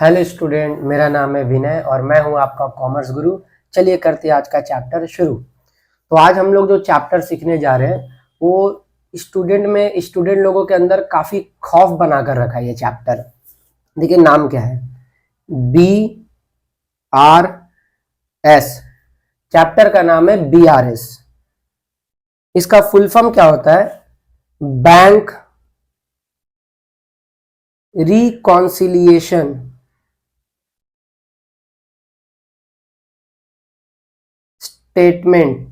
Hello student, मेरा नाम है विनय और मैं हूं आपका कॉमर्स गुरु। चलिए करते हैं आज का चैप्टर शुरू। तो आज हम लोग जो चैप्टर सीखने जा रहे हैं वो स्टूडेंट लोगों के अंदर काफी खौफ बनाकर रखा है। ये चैप्टर देखिए नाम क्या है, BRS। चैप्टर का नाम है BRS। इसका फुल फॉर्म क्या होता है? Bank reconciliation statement.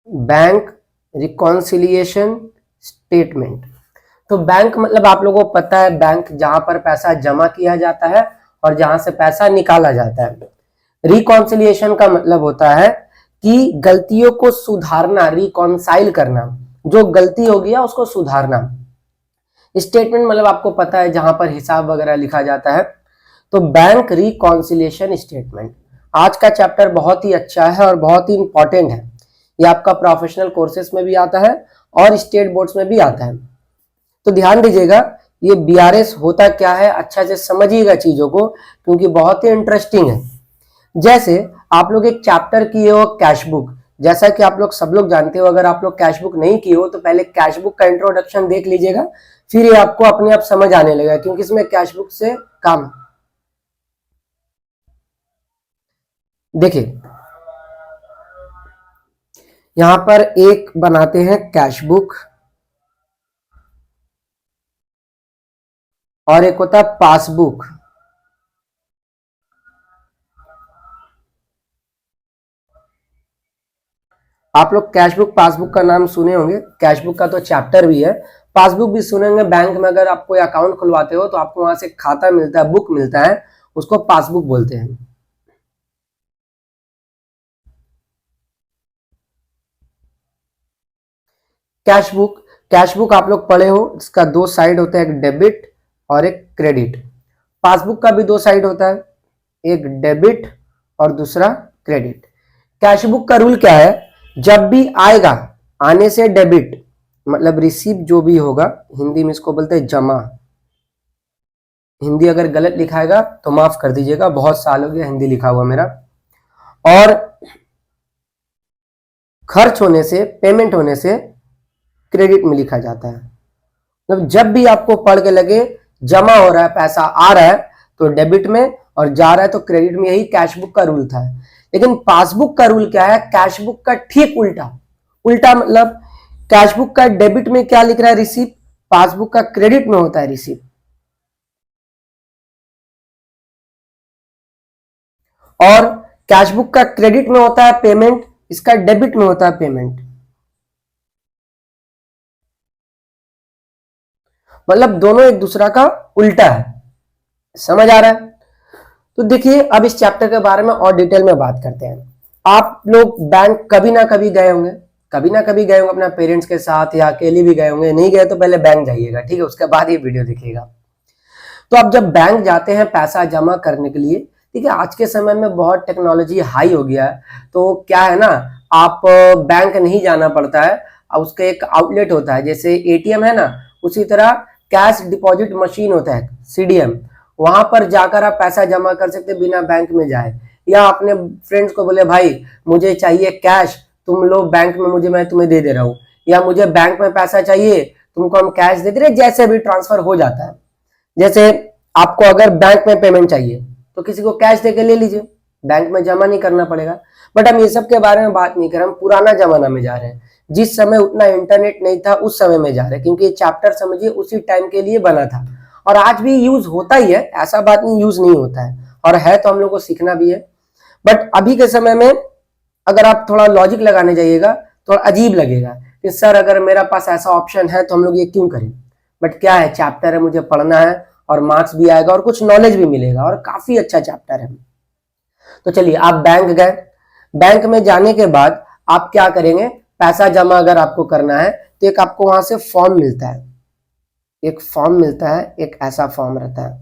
Bank reconciliation statement. तो बैंक मतलब आप लोगों को पता है, बैंक जहां पर पैसा जमा किया जाता है और जहां से पैसा निकाला जाता है। रिकॉन्सिलिएशन का मतलब होता है कि गलतियों को सुधारना, रिकॉन्साइल करना, जो गलती हो गया उसको सुधारना। स्टेटमेंट मतलब आपको पता है जहां पर हिसाब वगैरह लिखा जाता है। तो बैंक रिकॉन्सिलिएशन स्टेटमेंट आज का चैप्टर बहुत ही अच्छा है और बहुत ही इंपॉर्टेंट है। ये आपका प्रोफेशनल कोर्सेस में भी आता है और स्टेट बोर्ड्स में भी आता है। तो ध्यान दीजिएगा, ये BRS होता क्या है, अच्छा से समझिएगा चीजों को, क्योंकि बहुत ही इंटरेस्टिंग है। जैसे आप लोग एक चैप्टर किए हो कैश बुक, जैसा कि आप लोग सब लोग जानते हो। अगर आप लोग कैश बुक नहीं किए हो तो पहले कैश बुक का इंट्रोडक्शन देख लीजिएगा, फिर ये आपको अपने आप समझ आने लगेगा, क्योंकि इसमें कैश बुक से काम। देखिए यहां पर एक बनाते हैं कैश बुक और एक होता है पासबुक। आप लोग कैश बुक पासबुक का नाम सुने होंगे। कैश बुक का तो चैप्टर भी है, पासबुक भी सुनेंगे। बैंक में अगर आप कोई अकाउंट खुलवाते हो तो आपको वहां से खाता मिलता है, बुक मिलता है, उसको पासबुक बोलते हैं। कैश बुक आप लोग पढ़े हो, इसका दो साइड होता है, एक डेबिट और एक क्रेडिट। पासबुक का भी दो साइड होता है, एक डेबिट और दूसरा क्रेडिट। कैश बुक का रूल क्या है? जब भी आएगा, आने से डेबिट मतलब रिसीव जो भी होगा, हिंदी में इसको बोलते हैं जमा। हिंदी अगर गलत लिखाएगा तो माफ कर दीजिएगा, बहुत साल हो गया हिंदी लिखा हुआ मेरा। और खर्च होने से, पेमेंट होने से क्रेडिट में लिखा जाता है। मतलब जब भी आपको पढ़ के लगे जमा हो रहा है, पैसा आ रहा है तो डेबिट में, और जा रहा है तो क्रेडिट में। यही कैश बुक का रूल था। लेकिन पासबुक का रूल क्या है? कैश बुक का ठीक उल्टा। उल्टा मतलब कैश बुक का डेबिट में क्या लिख रहा है? रिसीव। पासबुक का क्रेडिट में होता है रिसीव। और कैश बुक का क्रेडिट में होता है पेमेंट, इसका डेबिट में होता है पेमेंट। मतलब दोनों एक दूसरा का उल्टा है। समझ आ रहा है? तो देखिए अब इस चैप्टर के बारे में और डिटेल में बात करते हैं। आप लोग बैंक कभी ना कभी गए होंगे, अपना पेरेंट्स के साथ या अकेले भी गए होंगे। नहीं गए तो पहले बैंक जाइएगा, ठीक है, उसके बाद ये वीडियो देखिएगा। तो आप जब बैंक जाते हैं पैसा जमा करने के लिए, ठीक है, आज के समय में बहुत टेक्नोलॉजी हाई हो गया है। तो क्या है ना, आप बैंक नहीं जाना पड़ता है, उसका एक आउटलेट होता है, जैसे ATM है ना, उसी तरह कैश डिपॉजिट मशीन होता है, CDM। वहां पर जाकर आप पैसा जमा कर सकते बिना बैंक में जाए। या अपने फ्रेंड्स को बोले भाई मुझे चाहिए कैश, तुम लोग बैंक में, मुझे, मैं तुम्हें दे रहा हूँ। या मुझे बैंक में पैसा चाहिए, तुमको हम कैश दे दे रहे, जैसे भी ट्रांसफर हो जाता है। जैसे आपको अगर बैंक में पेमेंट चाहिए तो किसी को कैश देके ले लीजिए, बैंक में जमा नहीं करना पड़ेगा। बट हम ये सब के बारे में बात नहीं कर रहे, हम पुराना जमाना में जा रहे हैं, जिस समय उतना इंटरनेट नहीं था उस समय में जा रहे हैं, क्योंकि ये चैप्टर समझिए उसी टाइम के लिए बना था। और आज भी यूज होता ही है, ऐसा बात नहीं यूज नहीं होता है, और है तो हम लोग को सीखना भी है। बट अभी के समय में अगर आप थोड़ा लॉजिक लगाने जाइएगा तो अजीब लगेगा कि सर अगर मेरा पास ऐसा ऑप्शन है तो हम लोग ये क्यों करें। बट क्या है, चैप्टर है, मुझे पढ़ना है और मार्क्स भी आएगा और कुछ नॉलेज भी मिलेगा, और काफी अच्छा चैप्टर है। तो चलिए आप बैंक गए, बैंक में जाने के बाद आप क्या करेंगे? पैसा जमा अगर आपको करना है तो एक आपको वहां से फॉर्म मिलता है, एक फॉर्म मिलता है, एक ऐसा फॉर्म रहता है।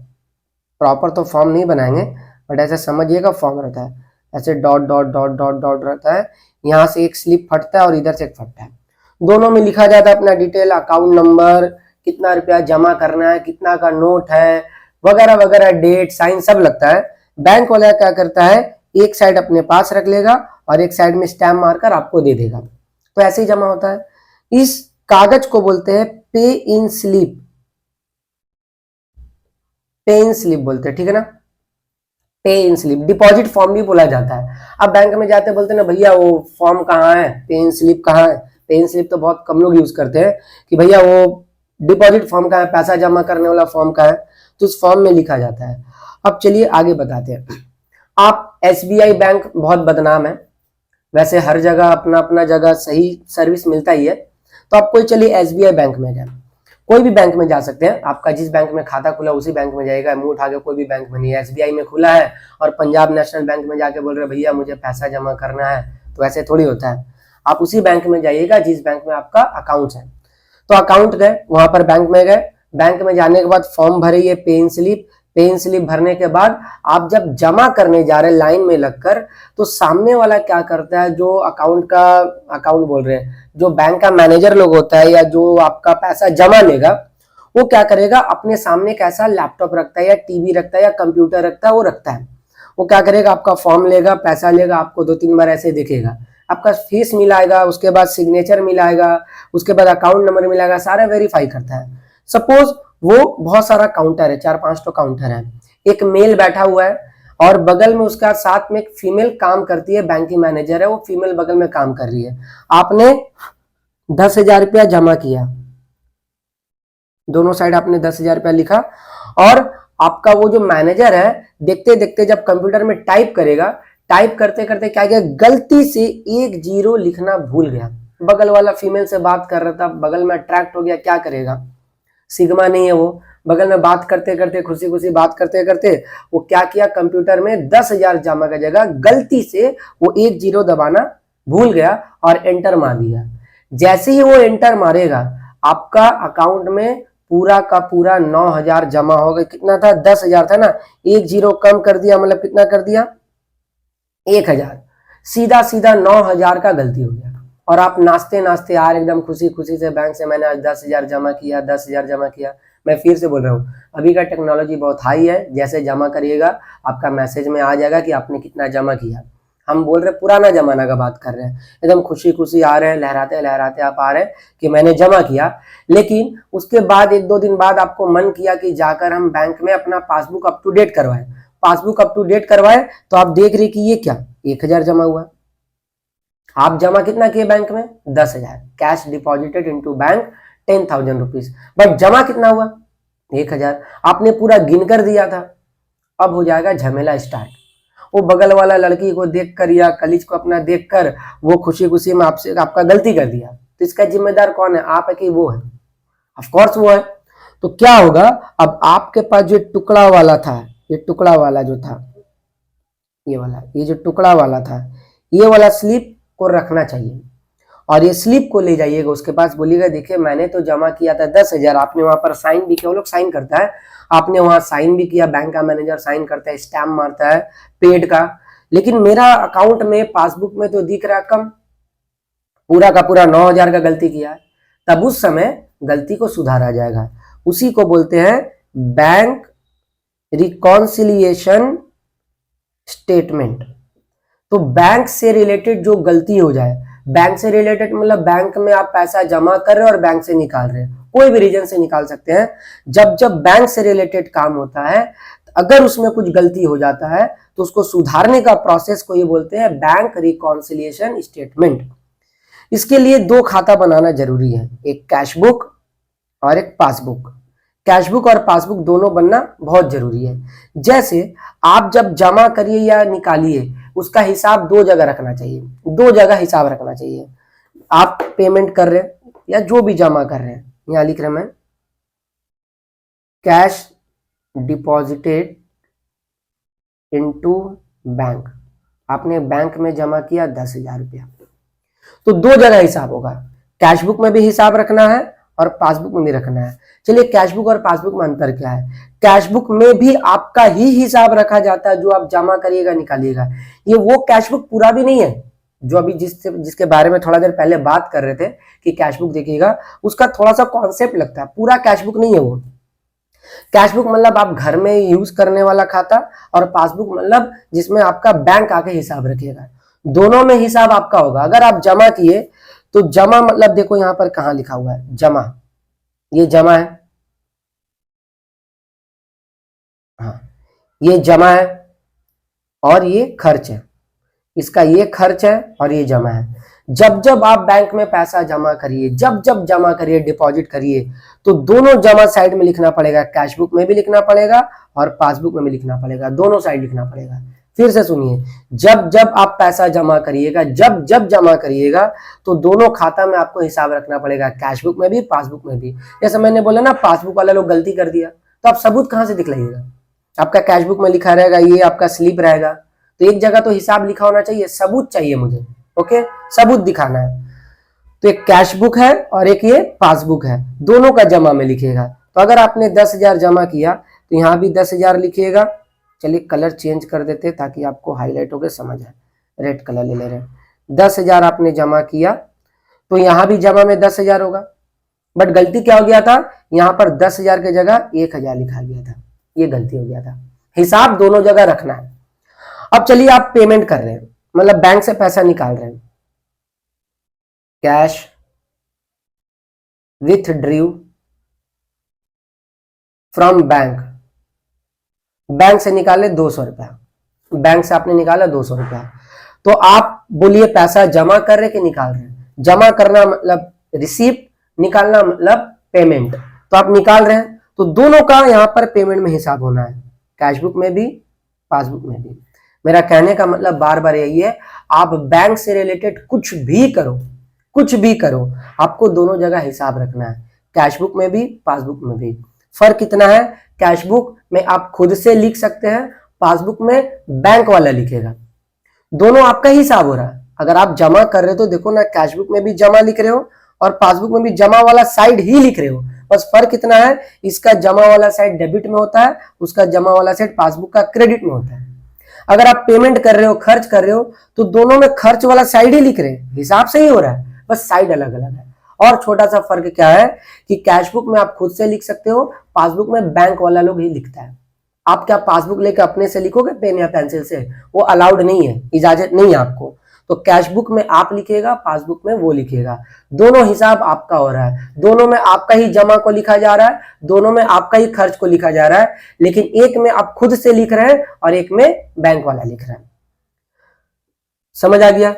प्रॉपर तो फॉर्म नहीं बनाएंगे, बट ऐसे समझिएगा फॉर्म रहता है, ऐसे dot dot dot dot dot रहता है। यहाँ से एक स्लिप फटता है और इधर से एक फटता है, दोनों में लिखा जाता है अपना डिटेल, अकाउंट नंबर, कितना रुपया जमा करना है, कितना का नोट है, वगैरह वगैरह, डेट साइन सब लगता है। बैंक वाला क्या करता है, एक साइड अपने पास रख लेगा और एक साइड में स्टैम्प मारकर आपको दे देगा। तो ऐसे ही जमा होता है। इस कागज को बोलते हैं पे इन स्लिप, पे इन स्लिप बोलते हैं, ठीक है ना, पे इन स्लिप। डिपॉजिट फॉर्म भी बोला जाता है। अब बैंक में जाते बोलते हैं ना भैया वो फॉर्म कहाँ है, पे इन स्लिप कहाँ है। पे इन स्लिप तो बहुत कम लोग यूज करते हैं कि भैया वो डिपॉजिट फॉर्म कहाँ है, पैसा जमा करने वाला फॉर्म कहाँ है, तो उस फॉर्म में लिखा जाता है। अब चलिए आगे बताते हैं। आप एसबीआई बैंक बहुत बदनाम है, वैसे हर जगह अपना अपना जगह सही सर्विस मिलता ही है। तो आप कोई चलिए एसबीआई बैंक में जाए, कोई भी बैंक में जा सकते हैं। आपका जिस बैंक में खाता खुला उसी बैंक में जाएगा, मुंह उठा के कोई भी बैंक में नहीं है। एसबीआई में खुला है और पंजाब नेशनल बैंक में जाके बोल रहे भैया मुझे पैसा जमा करना है, तो ऐसे थोड़ी होता है। आप उसी बैंक में जाइएगा जिस बैंक में आपका अकाउंट है। तो अकाउंट गए, वहां पर बैंक में गए, बैंक में जाने के बाद फॉर्म भरिए, पे इन स्लिप। पे इन स्लिप भरने के बाद आप जब जमा करने जा रहे हैं लाइन में लगकर, तो सामने वाला क्या करता है, जो अकाउंट बोल रहे हैं, जो बैंक का मैनेजर लोग होता है या जो आपका पैसा जमा लेगा, वो क्या करेगा, अपने सामने कैसा लैपटॉप रखता है या टीवी रखता है या कंप्यूटर रखता है, वो रखता है। वो क्या करेगा, आपका फॉर्म लेगा, पैसा लेगा, आपको 2-3 बार ऐसे दिखेगा, आपका फीस मिलाएगा, उसके बाद सिग्नेचर मिलाएगा, उसके बाद अकाउंट नंबर मिलाएगा, सारा वेरीफाई करता है। सपोज वो बहुत सारा काउंटर है, 4-5 तो काउंटर है, एक मेल बैठा हुआ है और बगल में उसका साथ में एक फीमेल काम करती है, बैंकिंग मैनेजर है, वो फीमेल बगल में काम कर रही है। आपने 10,000 रुपया जमा किया, दोनों साइड आपने 10,000 रुपया लिखा, और आपका वो जो मैनेजर है देखते देखते जब कंप्यूटर में टाइप करेगा, टाइप करते करते क्या गया, गलती से 1 0 लिखना भूल गया। बगल वाला फीमेल से बात कर रहा था, बगल में अट्रैक्ट हो गया, क्या करेगा, सिग्मा नहीं है वो, बगल में बात करते करते खुशी खुशी बात करते करते वो क्या किया, कंप्यूटर में 10,000 जमा का जगह गलती से वो 1 0 दबाना भूल गया और एंटर मार दिया। जैसे ही वो एंटर मारेगा, आपका अकाउंट में पूरा का पूरा 9,000 जमा हो गया। कितना था, 10,000 था ना, 1 0 कम कर दिया, मतलब कितना कर दिया, 1,000। सीधा सीधा 9,000 का गलती हो गया। और आप नाचते नाचते आ रहे एकदम खुशी खुशी से बैंक से, मैंने आज 10,000 जमा किया, 10,000 जमा किया। मैं फिर से बोल रहा हूँ, अभी का टेक्नोलॉजी बहुत हाई है, जैसे जमा करिएगा आपका मैसेज में आ जाएगा कि आपने कितना जमा किया। हम बोल रहे पुराना जमाना का बात कर रहे हैं, एकदम खुशी खुशी आ रहे हैं, लहराते लहराते आप आ रहे हैं कि मैंने जमा किया। लेकिन उसके बाद 1-2 दिन बाद आपको मन किया कि जाकर हम बैंक में अपना पासबुक अप टू डेट करवाएं। पासबुक अप टू डेट करवाए तो आप देख रहे कि ये क्या, 1,000 जमा हुआ। आप जमा कितना किए बैंक में, 10,000, cash deposited into bank 10,000 rupees, but जमा कितना हुआ, 1,000। आपने पूरा गिन कर दिया था। अब हो जाएगा झमेला स्टार्ट। वो बगल वाला लड़की को देखकर या कलीज को अपना देखकर वो खुशी खुशी में आपसे आपका गलती कर दिया, तो इसका जिम्मेदार कौन है, आप है कि वो है, ऑफ कोर्स वो है। तो क्या होगा, अब आपके पास जो टुकड़ा वाला था, ये टुकड़ा वाला जो था, ये वाला, ये जो टुकड़ा वाला था, ये वाला स्लिप को रखना चाहिए और ये स्लिप को ले जाइएगा उसके पास, बोलिएगा देखिए मैंने तो जमा किया था 10,000, आपने वहां पर साइन भी किया, वो लोग साइन करता है, आपने वहां साइन भी किया, बैंक का मैनेजर साइन करता है, स्टैम्प मारता है पेड का, लेकिन मेरा अकाउंट में पासबुक में तो दिख रहा कम, पूरा का पूरा 9,000 का गलती किया है। तब उस समय गलती को सुधारा जाएगा, उसी को बोलते हैं बैंक रिकॉन्सिलिएशन स्टेटमेंट। तो बैंक से रिलेटेड जो गलती हो जाए, बैंक से रिलेटेड मतलब बैंक में आप पैसा जमा कर रहे हो और बैंक से निकाल रहे हैं, कोई भी रीजन से निकाल सकते हैं। जब जब बैंक से रिलेटेड काम होता है, अगर उसमें कुछ गलती हो जाता है तो उसको सुधारने का प्रोसेस को ये बोलते हैं बैंक रिकॉन्सिलिएशन स्टेटमेंट। इसके लिए 2 खाता बनाना जरूरी है, एक कैश बुक और एक पासबुक। कैश बुक और पासबुक दोनों बनना बहुत जरूरी है। जैसे आप जब जमा करिए या निकालिए, उसका हिसाब 2 जगह रखना चाहिए, 2 जगह हिसाब रखना चाहिए। आप पेमेंट कर रहे हैं या जो भी जमा कर रहे हैं, यहां लिख रहे हैं मैं कैश डिपॉजिटेड इनटू बैंक, आपने बैंक में जमा किया 10,000 रुपया, तो 2 जगह हिसाब होगा, कैश बुक में भी हिसाब रखना है और पासबुक में भी रखना है। चलिए कैश बुक और पासबुक में अंतर क्या है, कैश बुक में भी आपका ही हिसाब रखा जाता है, जो आप जमा करिएगा निकालिएगा। ये वो कैश बुक पूरा भी नहीं है जो अभी जिसके बारे में थोड़ा देर पहले बात कर रहे थे कि कैशबुक देखिएगा, उसका थोड़ा सा कॉन्सेप्ट लगता है, पूरा कैशबुक नहीं है वो। कैशबुक मतलब आप घर में यूज करने वाला खाता, और पासबुक मतलब जिसमें आपका बैंक आके हिसाब रखेगा। दोनों में हिसाब आपका होगा। अगर आप जमा किए तो जमा मतलब देखो यहां पर कहां लिखा हुआ है जमा, ये जमा है, हाँ ये जमा है, और ये खर्च है। इसका ये खर्च है और ये जमा है। जब जब आप बैंक में पैसा जमा करिए, जब जब जमा करिए, डिपॉजिट करिए, तो दोनों जमा साइड में लिखना पड़ेगा, कैशबुक में भी लिखना पड़ेगा और पासबुक में भी लिखना पड़ेगा, दोनों साइड लिखना पड़ेगा। फिर से सुनिए, जब जब आप पैसा जमा करिएगा, जब जब जमा करिएगा, तो दोनों खाता में आपको हिसाब रखना पड़ेगा, कैशबुक में भी पासबुक में भी। जैसे मैंने बोला ना, पासबुक वाला लोग गलती कर दिया, तो आप सबूत कहां से दिखलाइएगा? आपका कैशबुक में लिखा रहेगा, ये आपका स्लिप रहेगा, तो एक जगह तो हिसाब लिखा होना चाहिए, सबूत चाहिए मुझे, ओके, सबूत दिखाना है। तो एक कैशबुक है और एक ये पासबुक है, दोनों का जमा में लिखिएगा। तो अगर आपने 10,000 जमा किया तो यहाँ भी 10,000 लिखिएगा। चलिए कलर चेंज कर देते ताकि आपको हाईलाइट होकर समझ आए, रेड कलर ले ले रहे हैं। 10,000 आपने जमा किया तो यहाँ भी जमा में 10,000 होगा, बट गलती क्या हो गया था, यहाँ पर 10,000 की जगह 1,000 लिखा गया था, ये गलती हो गया था। हिसाब दोनों जगह रखना है। अब चलिए आप पेमेंट कर रहे हैं, मतलब बैंक से पैसा निकाल रहे हैं, cash withdrew from bank, bank से निकाले 200 रुपया, बैंक से आपने निकाला 200 रुपया, तो आप बोलिए पैसा जमा कर रहे कि निकाल रहे हैं? जमा करना मतलब रिसीप्ट, निकालना मतलब पेमेंट, तो आप निकाल रहे हैं, तो दोनों का यहां पर पेमेंट में हिसाब होना है, कैशबुक में भी पासबुक में भी। मेरा कहने का मतलब बार बार यही है, आप बैंक से रिलेटेड कुछ भी करो, कुछ भी करो, आपको दोनों जगह हिसाब रखना है, कैशबुक में भी पासबुक में भी। फर्क कितना है, कैशबुक में आप खुद से लिख सकते हैं, पासबुक में बैंक वाला लिखेगा, दोनों आपका हिसाब हो रहा है। अगर आप जमा कर रहे हो तो देखो ना, कैशबुक में भी जमा लिख रहे हो और पासबुक में भी जमा वाला साइड ही लिख रहे हो, बस फर्क इतना है, इसका जमा वाला साइड डेबिट में होता है, उसका जमा वाला साइड पासबुक का क्रेडिट में होता है। अगर आप पेमेंट कर रहे हो, खर्च कर रहे हो, तो दोनों में खर्च वाला साइड ही लिख रहे हैं, हिसाब से ही हो रहा है, बस साइड अलग अलग है। और छोटा सा फर्क क्या है कि कैशबुक में आप खुद से लिख सकते हो, पासबुक में बैंक वाला लोग ही लिखता है। आप क्या पासबुक लेके अपने से लिखोगे पेन या पेंसिल से? वो अलाउड नहीं है, इजाजत नहीं है आपको। तो कैशबुक में आप लिखिएगा, पासबुक में वो लिखिएगा, दोनों हिसाब आपका हो रहा है, दोनों में आपका ही जमा को लिखा जा रहा है, दोनों में आपका ही खर्च को लिखा जा रहा है, लेकिन एक में आप खुद से लिख रहे हैं और एक में बैंक वाला लिख रहे हैं। समझ आ गया?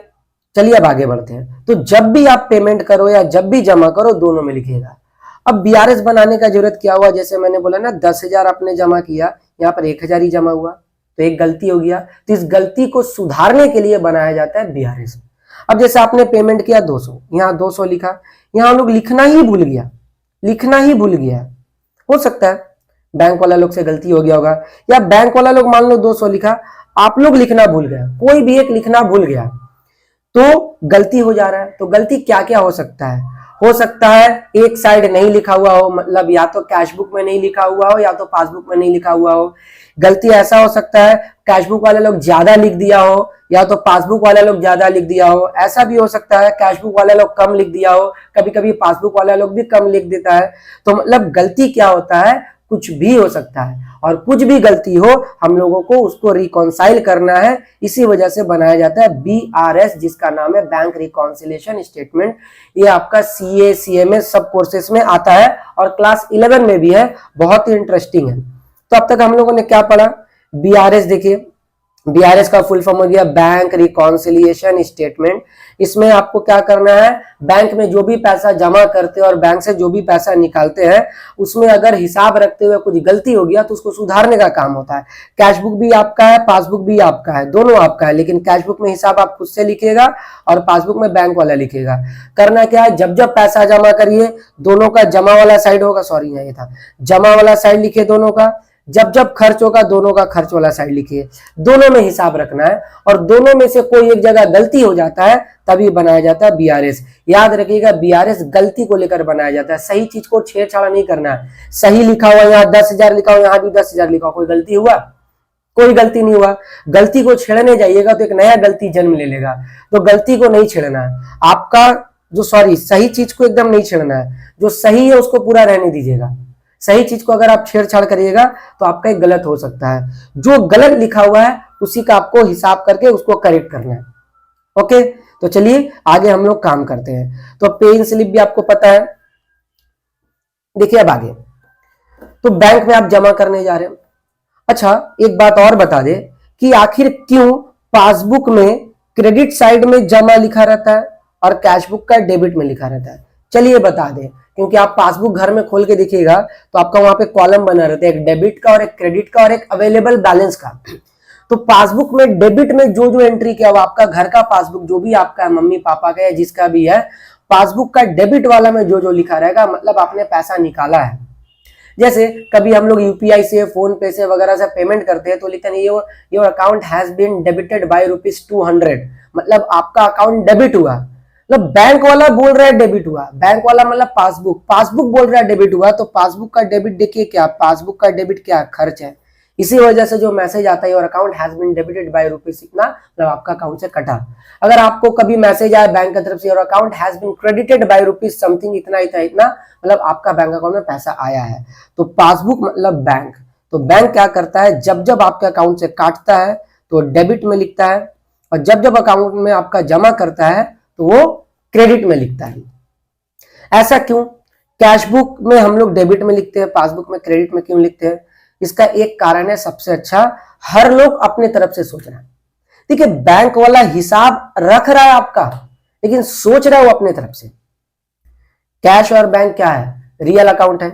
चलिए अब आगे बढ़ते हैं। तो जब भी आप पेमेंट करो या जब भी जमा करो, दोनों में लिखिएगा। अब बीआरएस बनाने का जरूरत क्या हुआ, जैसे मैंने बोला ना 10,000 आपने जमा किया, यहाँ पर 1,000 ही जमा हुआ, तो एक गलती हो गया, तो इस गलती को सुधारने के लिए बनाया जाता है बीआरएस। अब जैसे आपने पेमेंट किया 200, यहाँ 200 लिखा, यहाँ लोग लिखना ही भूल गया, लिखना ही भूल गया, हो सकता है बैंक वाला लोग से गलती हो गया होगा, या बैंक वाला लोग मान लो 200 लिखा, आप लोग लिखना भूल गया, कोई भी एक लिखना भूल गया, तो गलती हो जा रहा है। तो गलती क्या क्या हो सकता है? हो सकता है एक साइड नहीं लिखा हुआ हो, मतलब या तो कैशबुक में नहीं लिखा हुआ हो या तो पासबुक में नहीं लिखा हुआ हो। गलती ऐसा हो सकता है कैशबुक वाले लोग ज्यादा लिख दिया हो या तो पासबुक वाले लोग ज्यादा लिख दिया हो। ऐसा भी हो सकता है कैशबुक वाले लोग कम लिख दिया हो, कभी कभी पासबुक वाला लोग भी कम लिख देता है। तो मतलब गलती क्या होता है, कुछ भी हो सकता है, और कुछ भी गलती हो हम लोगों को उसको रिकॉन्साइल करना है, इसी वजह से बनाया जाता है बीआरएस, जिसका नाम है बैंक रिकॉन्सिलिएशन स्टेटमेंट। ये आपका सीए सीएमएस सब कोर्सेस में आता है और क्लास 11 में भी है, बहुत ही इंटरेस्टिंग है। तो अब तक हम लोगों ने क्या पढ़ा, बीआरएस देखिए, बीआरएस का फुल फॉर्म हो गया बैंक रिकॉन्सिलिएशन स्टेटमेंट। इसमें आपको क्या करना है, बैंक में जो भी पैसा जमा करते हैं और बैंक से जो भी पैसा निकालते हैं, उसमें अगर हिसाब रखते हुए कुछ गलती हो गया तो उसको सुधारने का काम होता है। कैशबुक भी आपका है, पासबुक भी आपका है, दोनों आपका है, लेकिन कैशबुक में हिसाब आप खुद से लिखिएगा और पासबुक में बैंक वाला लिखिएगा। करना क्या है, जब जब पैसा जमा करिए दोनों का जमा वाला साइड होगा, सॉरी ये था, जमा वाला साइड लिखिए दोनों का, जब जब खर्च होगा दोनों का खर्च वाला साइड लिखिए। दोनों में हिसाब रखना है, और दोनों में से कोई एक जगह गलती हो जाता है तभी बनाया जाता है बीआरएस। याद रखिएगा बीआरएस गलती को लेकर बनाया जाता है, सही चीज को छेड़छाड़ नहीं करना है। सही लिखा हुआ यहाँ 10,000 लिखा हुआ, यहाँ भी 10,000 लिखा हुआ, कोई गलती हुआ? कोई गलती नहीं हुआ। गलती को छेड़ने जाइएगा तो एक नया गलती जन्म ले लेगा, तो गलती को नहीं छेड़ना है आपका, जो सही चीज को एकदम नहीं छेड़ना है, जो सही है उसको पूरा रहने दीजिएगा। सही चीज को अगर आप छेड़छाड़ करिएगा तो आपका एक गलत हो सकता है। जो गलत लिखा हुआ है उसी का आपको हिसाब करके उसको करेक्ट करना है। ओके, तो चलिए आगे हम लोग काम करते हैं। तो पे इन स्लिप भी आपको पता है। देखिए अब आगे, तो बैंक में आप जमा करने जा रहे हैं। अच्छा, एक बात और बता दे कि आखिर क्यों पासबुक में क्रेडिट साइड में जमा लिखा रहता है और कैश बुक का डेबिट में लिखा रहता है। चलिए बता दें, क्योंकि आप पासबुक घर में खोल के देखिएगा तो आपका वहां पे कॉलम बना रहता है, एक डेबिट का और एक क्रेडिट का और एक अवेलेबल बैलेंस का। तो पासबुक में डेबिट में जो जो एंट्री किया हुआ, आपका घर का पासबुक जो भी आपका है, मम्मी पापा का या जिसका भी है, पासबुक का डेबिट वाला में जो जो लिखा रहेगा मतलब आपने पैसा निकाला है। जैसे कभी हम लोग यूपीआई से, फोन पे से वगैरह से पेमेंट करते हैं तो लिखते हैं your account has been debited by ₹200, मतलब आपका अकाउंट डेबिट हुआ। मतलब बैंक वाला बोल रहा है डेबिट हुआ, बैंक वाला मतलब पासबुक बोल रहा है डेबिट हुआ, तो पासबुक का डेबिट देखिए क्या, पासबुक का डेबिट क्या, खर्च है। इसी वजह से जो मैसेज आता है और account has been debited by ₹, इतना मतलब आपका अकाउंट से कटा। अगर आपको कभी मैसेज आया बैंक की तरफ से और account has been credited by ₹, something इतना इतना इतना, मतलब आपका बैंक अकाउंट में पैसा आया है। तो पासबुक मतलब बैंक। तो बैंक क्या करता है, जब जब आपके अकाउंट से काटता है तो डेबिट में लिखता है, और जब जब अकाउंट में आपका जमा करता है तो वो क्रेडिट में लिखता है। ऐसा क्यों? कैश बुक में हम लोग डेबिट में लिखते हैं, पासबुक में क्रेडिट में क्यों लिखते हैं? इसका एक कारण है सबसे अच्छा, हर लोग अपने तरफ से सोच रहा है। देखिए बैंक वाला हिसाब रख रहा है आपका, लेकिन सोच रहा है वो अपने तरफ से। कैश और बैंक क्या है? रियल अकाउंट है।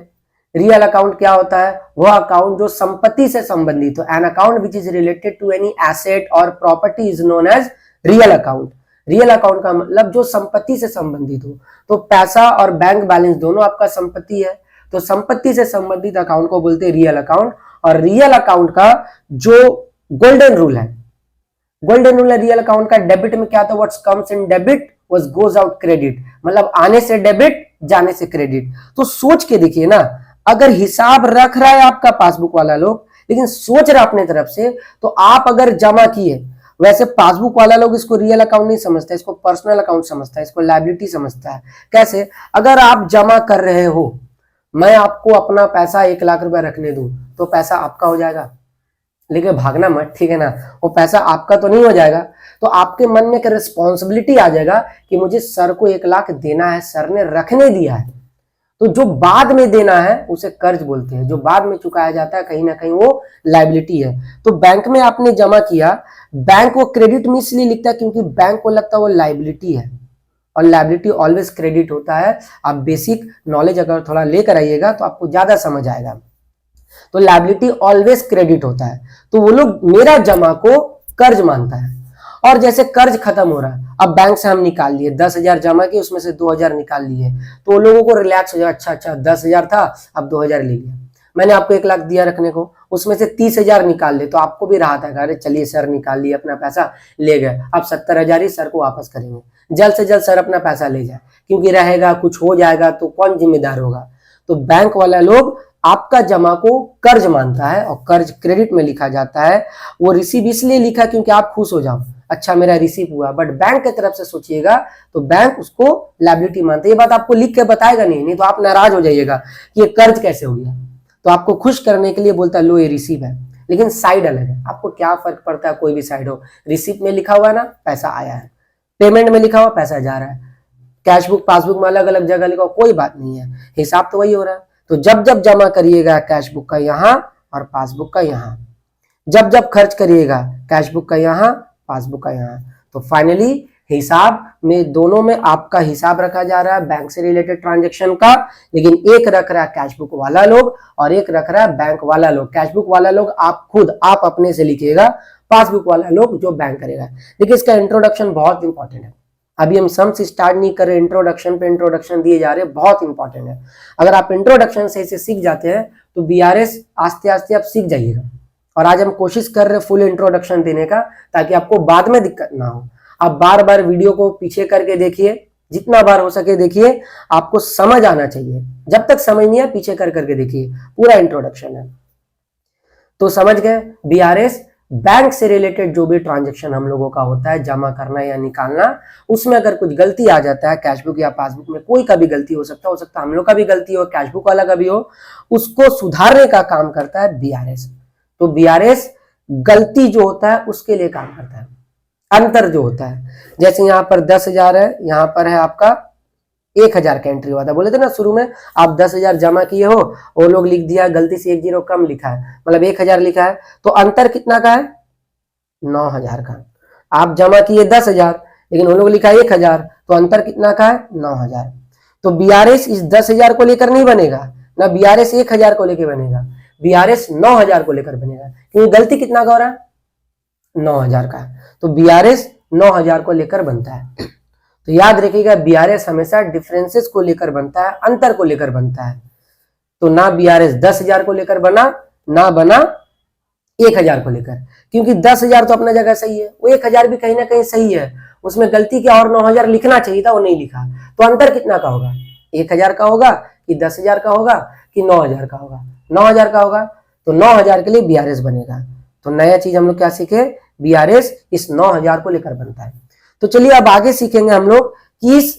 रियल अकाउंट क्या होता है? वो अकाउंट जो संपत्ति से संबंधित हो। An account which is related to any asset और property is known as real account. Real account का मतलब जो संपत्ति से संबंधित हो। तो पैसा और बैंक बैलेंस दोनों आपका संपत्ति है, तो संपत्ति से संबंधित अकाउंट को बोलते हैं रियल अकाउंट। और रियल अकाउंट का जो गोल्डन रूल है, गोल्डन रूल है रियल अकाउंट का, डेबिट में क्या था, what's comes in debit what goes out credit, मतलब आने से डेबिट जाने से क्रेडिट। तो सोच के देखिए ना, अगर हिसाब रख रहा है आपका पासबुक वाला लोग, लेकिन सोच रहा अपने तरफ से, तो आप अगर जमा किए, वैसे पासबुक वाला लोग इसको रियल अकाउंट नहीं समझता, इसको पर्सनल अकाउंट समझता है, इसको लायबिलिटी समझता है। कैसे? अगर आप जमा कर रहे हो, मैं आपको अपना पैसा 1 लाख रुपए रखने दूं तो पैसा आपका हो जाएगा, लेकिन भागना मत, ठीक है ना, वो पैसा आपका तो नहीं हो जाएगा। तो आपके मन में एक रिस्पॉन्सिबिलिटी आ जाएगा कि मुझे सर को 1 लाख देना है, सर ने रखने दिया है। तो जो बाद में देना है उसे कर्ज बोलते हैं, जो बाद में चुकाया जाता है कहीं ना कहीं वो लायबिलिटी है। तो बैंक में आपने जमा किया, बैंक वो क्रेडिट में इसलिए लिखता है क्योंकि बैंक को लगता है वो लायबिलिटी है, और लायबिलिटी ऑलवेज क्रेडिट होता है। आप बेसिक नॉलेज अगर थोड़ा लेकर आइएगा तो आपको ज्यादा समझ आएगा। तो लायबिलिटी ऑलवेज क्रेडिट होता है, तो वो लोग मेरा जमा को कर्ज मानता है। और जैसे कर्ज खत्म हो रहा है, अब बैंक से हम निकाल लिए 10,000 जमा किए, उसमें से 2,000 निकाल लिए, तो लोगों को रिलैक्स हो जाए, अच्छा 10,000 था अब 2,000 ले लिया। मैंने आपको 1 लाख दिया रखने को, उसमें से 30,000 निकाल ले, तो आपको भी राहत है, अरे चलिए सर निकाल लिए अपना पैसा ले गए, अब 70,000 ही सर को वापस करेंगे, जल्द से जल्द सर अपना पैसा ले जाए, क्योंकि रहेगा कुछ हो जाएगा तो कौन जिम्मेदार होगा। तो बैंक वाला लोग आपका जमा को कर्ज मानता है, और कर्ज क्रेडिट में लिखा जाता है। वो रिसीव इसलिए लिखा क्योंकि आप खुश हो जाओ, अच्छा मेरा रिसीव हुआ, बट बैंक की तरफ से सोचिएगा तो बैंक उसको लायबिलिटी मानता है। ये बात आपको लिख के बताएगा नहीं तो आप नाराज हो जाइएगा कि ये कर्ज कैसे हो गया। तो आपको खुश करने के लिए बोलता है लो ये रिसीव है, लेकिन साइड अलग है। आपको क्या फर्क पड़ता है, कोई भी साइड हो, रिसीव में लिखा हुआ है ना पैसा आया है, पेमेंट में लिखा हुआ पैसा जा रहा है, कैश बुक पासबुक में अलग अलग जगह लिखा, कोई बात नहीं है, हिसाब तो वही हो रहा है। तो जब जब जमा करिएगा कैश बुक का यहाँ और पासबुक का यहाँ, जब जब खर्च करिएगा कैश बुक का यहाँ पासबुक का यहाँ, तो फाइनली हिसाब में दोनों में आपका हिसाब रखा जा रहा है बैंक से रिलेटेड ट्रांजैक्शन का, लेकिन एक रख रहा है कैश बुक वाला लोग और एक रख रहा है बैंक वाला लोग। कैश बुक वाला लोग आप खुद आप अपने से लिखिएगा, पासबुक वाला लोग जो बैंक करेगा। देखिए इसका इंट्रोडक्शन बहुत इंपॉर्टेंट है, अभी हम सम्स स्टार्ट नहीं कर रहे, इंट्रोडक्शन पे इंट्रोडक्शन दिए जा रहे हैं, बहुत इंपॉर्टेंट है। अगर आप इंट्रोडक्शन से इसे सीख जाते हैं तो बीआरएस आस्ते आस्ते आप सीख जाइएगा। और आज हम कोशिश कर रहे हैं फुल इंट्रोडक्शन देने का, ताकि आपको बाद में दिक्कत ना हो। आप बार बार वीडियो को पीछे करके देखिए, जितना बार हो सके देखिए, आपको समझ आना चाहिए। जब तक समझ नहीं है पीछे कर करके देखिए, पूरा इंट्रोडक्शन है। तो समझ गए बीआरएस बैंक से रिलेटेड जो भी ट्रांजैक्शन हम लोगों का होता है, जमा करना या निकालना, उसमें अगर कुछ गलती आ जाता है कैशबुक या पासबुक में, कोई का भी गलती हो सकता है हम लोग का भी गलती हो, कैशबुक वाला का भी हो, उसको सुधारने का काम करता है बीआरएस। तो बीआरएस गलती जो होता है उसके लिए काम करता है। अंतर जो होता है, जैसे यहाँ पर 10,000 है, यहाँ पर है आपका 1,000 का एंट्री हुआ था, बोले थे ना शुरू में, आप 10,000 जमा किए हो, वो लोग लिख दिया गलती से 1 0 कम लिखा है, मतलब 1,000 लिखा है, तो अंतर कितना का है? 9,000 का। आप जमा किए 10,000 लेकिन उन लोग लिखा 1,000, तो अंतर कितना का है? 9,000। तो बीआरएस इस 10,000 को लेकर नहीं बनेगा ना, बीआरएस 1,000 को लेकर बनेगा, बीआरएस 9,000 को लेकर बनेगा, क्योंकि गलती कितना का हो रहा है? 9,000 का। तो बीआरएस 9,000 को लेकर बनता है। तो याद रखिएगा बीआरएस हमेशा डिफरेंसेस को लेकर बनता है, अंतर को लेकर बनता है। तो ना बीआरएस 10,000 को लेकर बना, ना बना 1,000 को लेकर, क्योंकि 10,000 तो अपना जगह सही है, वो 1,000 भी कहीं ना कहीं सही है, उसमें गलती क्या और 9,000 लिखना चाहिए था, वो नहीं लिखा। तो अंतर कितना का होगा? 1,000 का होगा कि 10,000 का होगा कि 9,000 का होगा? 9,000 का होगा। तो 9,000 के लिए बीआरएस बनेगा। तो नया चीज हम लोग क्या सीखे? बीआरएस इस 9,000 को लेकर बनता है। तो चलिए अब आगे सीखेंगे हम लोग कि इस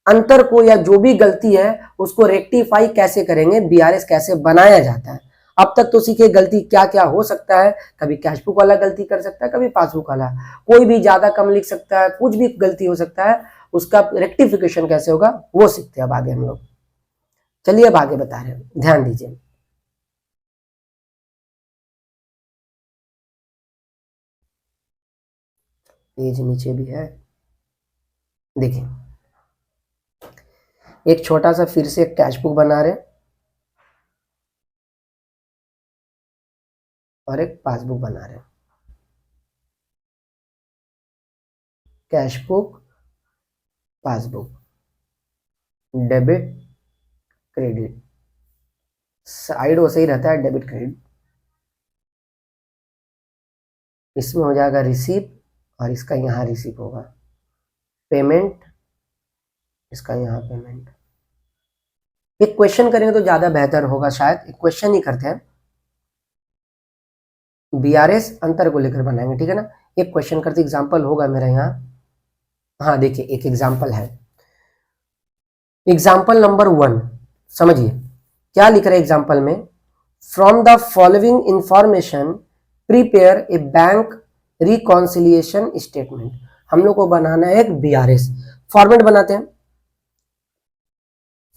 अंतर को या जो भी गलती है उसको रेक्टिफाई कैसे करेंगे, बीआरएस कैसे बनाया जाता है। अब तक तो सीखे गलती क्या क्या हो सकता है, कभी कैशबुक वाला गलती कर सकता है, कभी पासबुक वाला, कोई भी ज्यादा कम लिख सकता है, कुछ भी गलती हो सकता है, उसका रेक्टिफिकेशन कैसे होगा वो सीखते हैं अब आगे हम लोग। चलिए अब आगे बता रहे हैं, ध्यान दीजिए। पेज नीचे भी है, देखिए एक छोटा सा फिर से एक कैशबुक बना रहे और एक पासबुक बना रहे। Cashbook, passbook, debit, credit, side वैसे ही रहता है डेबिट क्रेडिट, इसमें हो जाएगा रिसीप और इसका यहाँ रिसीप होगा, पेमेंट, इसका यहाँ पेमेंट। एक क्वेश्चन करेंगे तो ज्यादा बेहतर होगा, शायद एक क्वेश्चन ही करते हैं, बीआरएस अंतर को लेकर बनाएंगे, ठीक है ना। एक क्वेश्चन करते, एग्जांपल होगा मेरा यहाँ। हाँ देखिए एक एग्जांपल है, एग्जाम्पल नंबर 1, समझिए क्या लिख रहे हैं एग्जाम्पल में। From the following information prepare a bank reconciliation statement. हम लोग को बनाना है एक बीआरएस, फॉर्मेट बनाते हैं,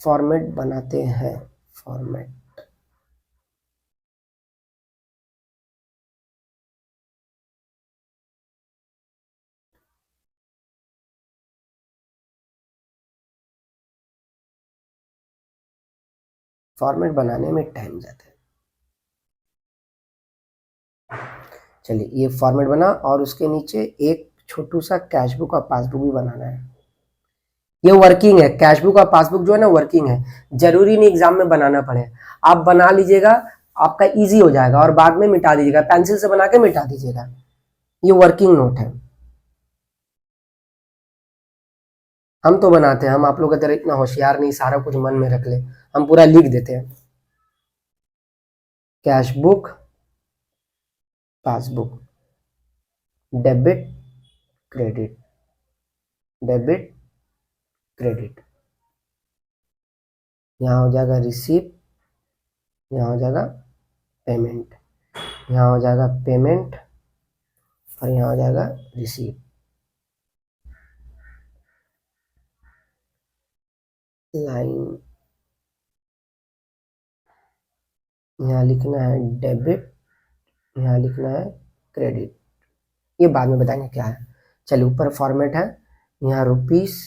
फॉर्मेट बनाते हैं, फॉर्मेट, फॉर्मेट बनाने में टाइम जाता है। चलिए ये फॉर्मेट बना और उसके नीचे एक छोटू सा कैशबुक और पासबुक भी बनाना है। ये वर्किंग है, कैशबुक और पासबुक जो है ना वर्किंग है, जरूरी नहीं एग्जाम में बनाना पड़े, आप बना लीजिएगा, आपका इजी हो जाएगा और बाद में मिटा दीजिएगा, पेंसिल से बना के मिटा दीजिएगा। ये वर्किंग नोट है, हम तो बनाते हैं, हम आप लोग की तरह इतना होशियार नहीं सारा कुछ मन में रख ले, हम पूरा लिख देते हैं। Cashbook, passbook, debit, credit, debit, credit, यहाँ हो जाएगा रिसीप, यहाँ हो जाएगा पेमेंट, यहाँ हो जाएगा पेमेंट और यहाँ हो जाएगा रिसीप। लाइन यहाँ लिखना है डेबिट, यहाँ लिखना है क्रेडिट, ये बाद में बताएंगे क्या है। चलिए ऊपर फॉर्मेट है, यहाँ रुपीस,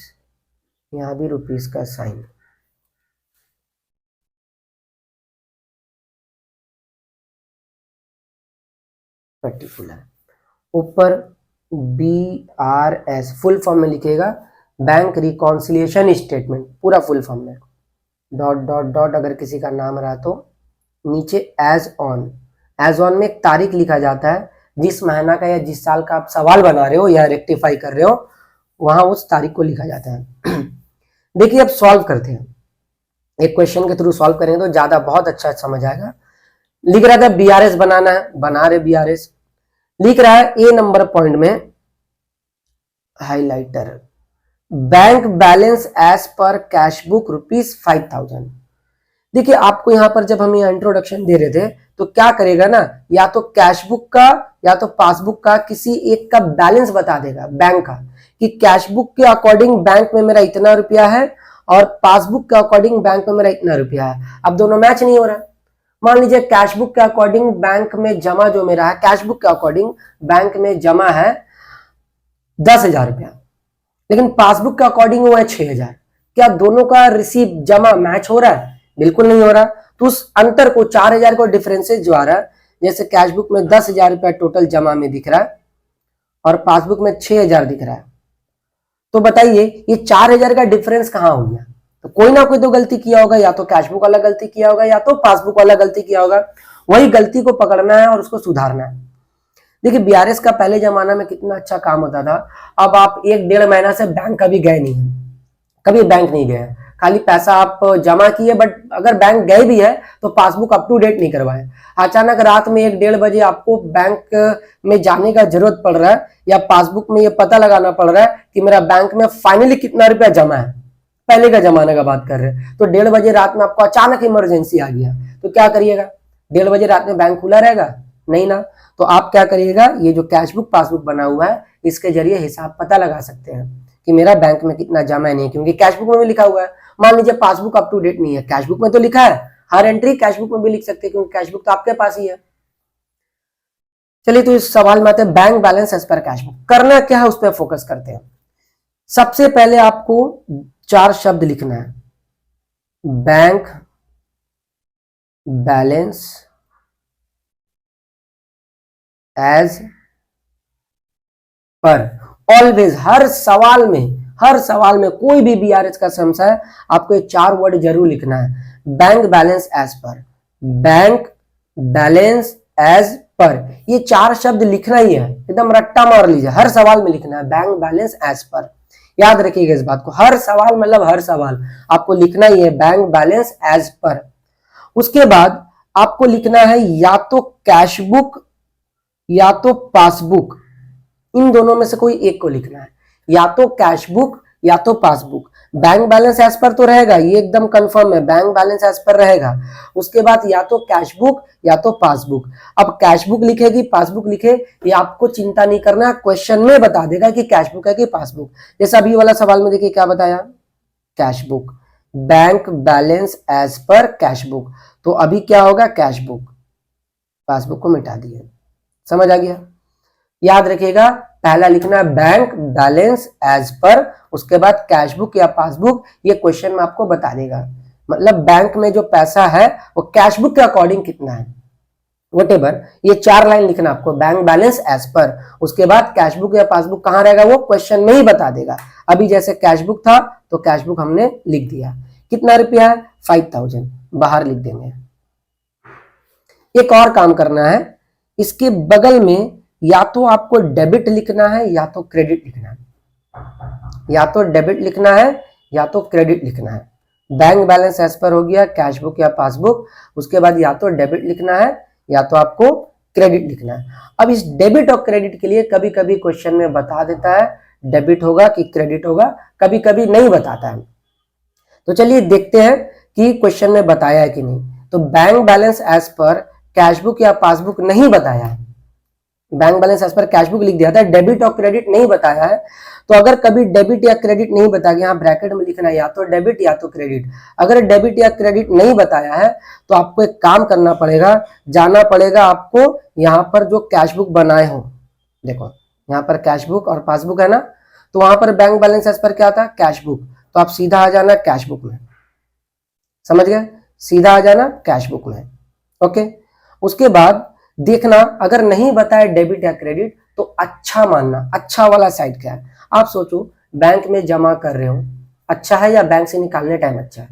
यहाँ भी रुपीस का साइन, पर्टिकुलर, ऊपर BRS फुल फॉर्म में लिखिएगा, बैंक रिकॉन्सिलिएशन स्टेटमेंट, पूरा फुल फॉर्म में, डॉट डॉट डॉट अगर किसी का नाम रहा तो नीचे एज ऑन, एज ऑन में एक तारीख लिखा जाता है, जिस महीना का या जिस साल का आप सवाल बना रहे हो या रेक्टिफाई कर रहे हो वहां उस तारीख को लिखा जाता है। देखिए अब सॉल्व करते हैं, एक क्वेश्चन के थ्रू सॉल्व करेंगे तो ज्यादा बहुत अच्छा समझ आएगा। लिख रहा था बीआरएस बनाना है, बना रहे बीआरएस, लिख रहा है ए नंबर पॉइंट में highlighter, bank balance as per cash book ₹5,000। देखिए आपको यहां पर जब हम यहाँ इंट्रोडक्शन दे रहे थे तो क्या करेगा ना, या तो कैश बुक का या तो पासबुक का किसी एक का बैलेंस बता देगा बैंक का, कि कैश बुक के अकॉर्डिंग बैंक में मेरा इतना रुपया है और पासबुक के अकॉर्डिंग बैंक में मेरा इतना रुपया है। अब दोनों मैच नहीं हो रहा। मान लीजिए कैश बुक के अकॉर्डिंग बैंक में जमा जो मेरा है, कैश बुक के अकॉर्डिंग बैंक में जमा है 10,000 रुपया, लेकिन पासबुक के अकॉर्डिंग वो है 6,000। क्या दोनों का रिसीव जमा मैच हो रहा है? बिल्कुल नहीं हो रहा। तो उस अंतर को 4,000 को डिफरेंसेस जो आ रहा है, जैसे कैश बुक में 10,000 रुपया टोटल जमा में दिख रहा है और पासबुक में 6,000 दिख रहा है, तो बताइए ये 4,000 का डिफरेंस कहां हो गया? तो कोई ना कोई तो गलती किया होगा, या तो कैश बुक वाला गलती किया होगा या तो पासबुक वाला गलती किया होगा। वही गलती को पकड़ना है और उसको सुधारना है। देखिए बीआरएस का पहले जमाना में कितना अच्छा काम होता था। अब आप 1-1.5 महीना से बैंक कभी गए नहीं है, कभी बैंक नहीं गए, खाली पैसा आप जमा किए, बट अगर बैंक गए भी है तो पासबुक अप टू डेट नहीं करवाए। अचानक रात में 1-1.5 बजे आपको बैंक में जाने का जरूरत पड़ रहा है, या पासबुक में ये पता लगाना पड़ रहा है कि मेरा बैंक में फाइनली कितना रुपया जमा है। पहले का जमाने का बात कर रहे हैं, तो 1:30 बजे रात में आपको अचानक इमरजेंसी आ गया, तो क्या करिएगा? 1:30 बजे रात में बैंक खुला रहेगा? नहीं ना। तो आप क्या करिएगा, ये जो कैश बुक पासबुक बना हुआ है इसके जरिए हिसाब पता लगा सकते हैं कि मेरा बैंक में कितना जमा है नहीं, क्योंकि कैश बुक में भी लिखा हुआ है। मान लीजिए पासबुक अप टू डेट नहीं है, कैश बुक में तो लिखा है, हर एंट्री कैश बुक में भी लिख सकते हैं क्योंकि कैश बुक तो आपके पास ही है। चलिए तो इस सवाल में आते हैं, bank balance as per cash book करना क्या है उस पर फोकस करते हैं। सबसे पहले आपको 4 शब्द लिखना है, बैंक बैलेंस एज पर। ऑलवेज हर सवाल में कोई भी बीआरएस का समस्या है, आपको ये 4 वर्ड जरूर लिखना है, bank balance as per, bank balance as per. ये 4 शब्द लिखना ही है, एकदम रट्टा मार लीजिए, हर सवाल में लिखना है बैंक बैलेंस एज पर। याद रखिएगा इस बात को, हर सवाल मतलब हर सवाल आपको लिखना ही है बैंक बैलेंस एज पर। उसके बाद आपको लिखना है या तो कैश बुक या तो पासबुक, इन दोनों में से कोई एक को लिखना है, या तो कैश बुक या तो passbook. Bank balance as per तो रहेगा, ये एकदम कंफर्म है, बैंक बैलेंस एज पर रहेगा। उसके बाद या तो कैश बुक या तो पासबुक। अब कैश बुक लिखेगी पासबुक लिखे, ये आपको चिंता नहीं करना, क्वेश्चन में बता देगा कि कैश बुक है कि पासबुक। जैसे अभी वाला सवाल में देखिए क्या बताया, cash book, bank balance as per cash book, तो अभी क्या होगा कैश बुक, पासबुक को मिटा दिए। समझ आ गया? याद रखिएगा पहला लिखना है बैंक बैलेंस एज पर, उसके बाद कैश बुक या पासबुक, ये क्वेश्चन में आपको बता देगा, मतलब बैंक में जो पैसा है वो कैश बुक के अकॉर्डिंग कितना है, व्हाटएवर। ये 4 लाइन लिखना आपको, बैंक बैलेंस एज पर, उसके बाद कैश बुक या पासबुक कहां रहेगा वो क्वेश्चन में ही बता देगा। अभी जैसे कैश बुक था तो कैश बुक हमने लिख दिया, कितना रुपया है 5,000, बाहर लिख देंगे। एक और काम करना है, इसके बगल में या तो आपको डेबिट लिखना है या तो क्रेडिट लिखना है, या तो डेबिट लिखना है या तो क्रेडिट लिखना है। बैंक बैलेंस एज पर हो गया, कैश बुक या पासबुक, उसके बाद या तो डेबिट लिखना है या तो आपको क्रेडिट लिखना है। अब इस डेबिट और क्रेडिट के लिए कभी कभी क्वेश्चन में बता देता है डेबिट होगा कि क्रेडिट होगा, कभी कभी नहीं बताता है। तो चलिए देखते हैं कि क्वेश्चन में बताया है कि नहीं। तो bank balance as per cash book या पासबुक नहीं बताया है, bank balance as per cash book लिख दिया था, डेबिट और क्रेडिट नहीं बताया है। तो अगर कभी डेबिट या क्रेडिट नहीं बताया, यहाँ ब्रैकेट में लिखना है या तो डेबिट या तो क्रेडिट। अगर डेबिट या क्रेडिट नहीं बताया है तो आपको एक काम करना पड़ेगा, जाना पड़ेगा आपको यहाँ पर जो कैश बुक बनाए हो, देखो यहाँ पर कैश बुक और पासबुक है ना, तो वहां पर बैंक बैलेंस एज पर क्या था कैश बुक, तो आप सीधा आ जाना कैश बुक में, समझ गए, सीधा आ जाना कैश बुक में। ओके, उसके बाद देखना अगर नहीं बताया डेबिट या क्रेडिट तो अच्छा मानना, अच्छा वाला साइड क्या है। आप सोचो बैंक में जमा कर रहे हो, अच्छा है या बैंक से निकालने टाइम अच्छा है?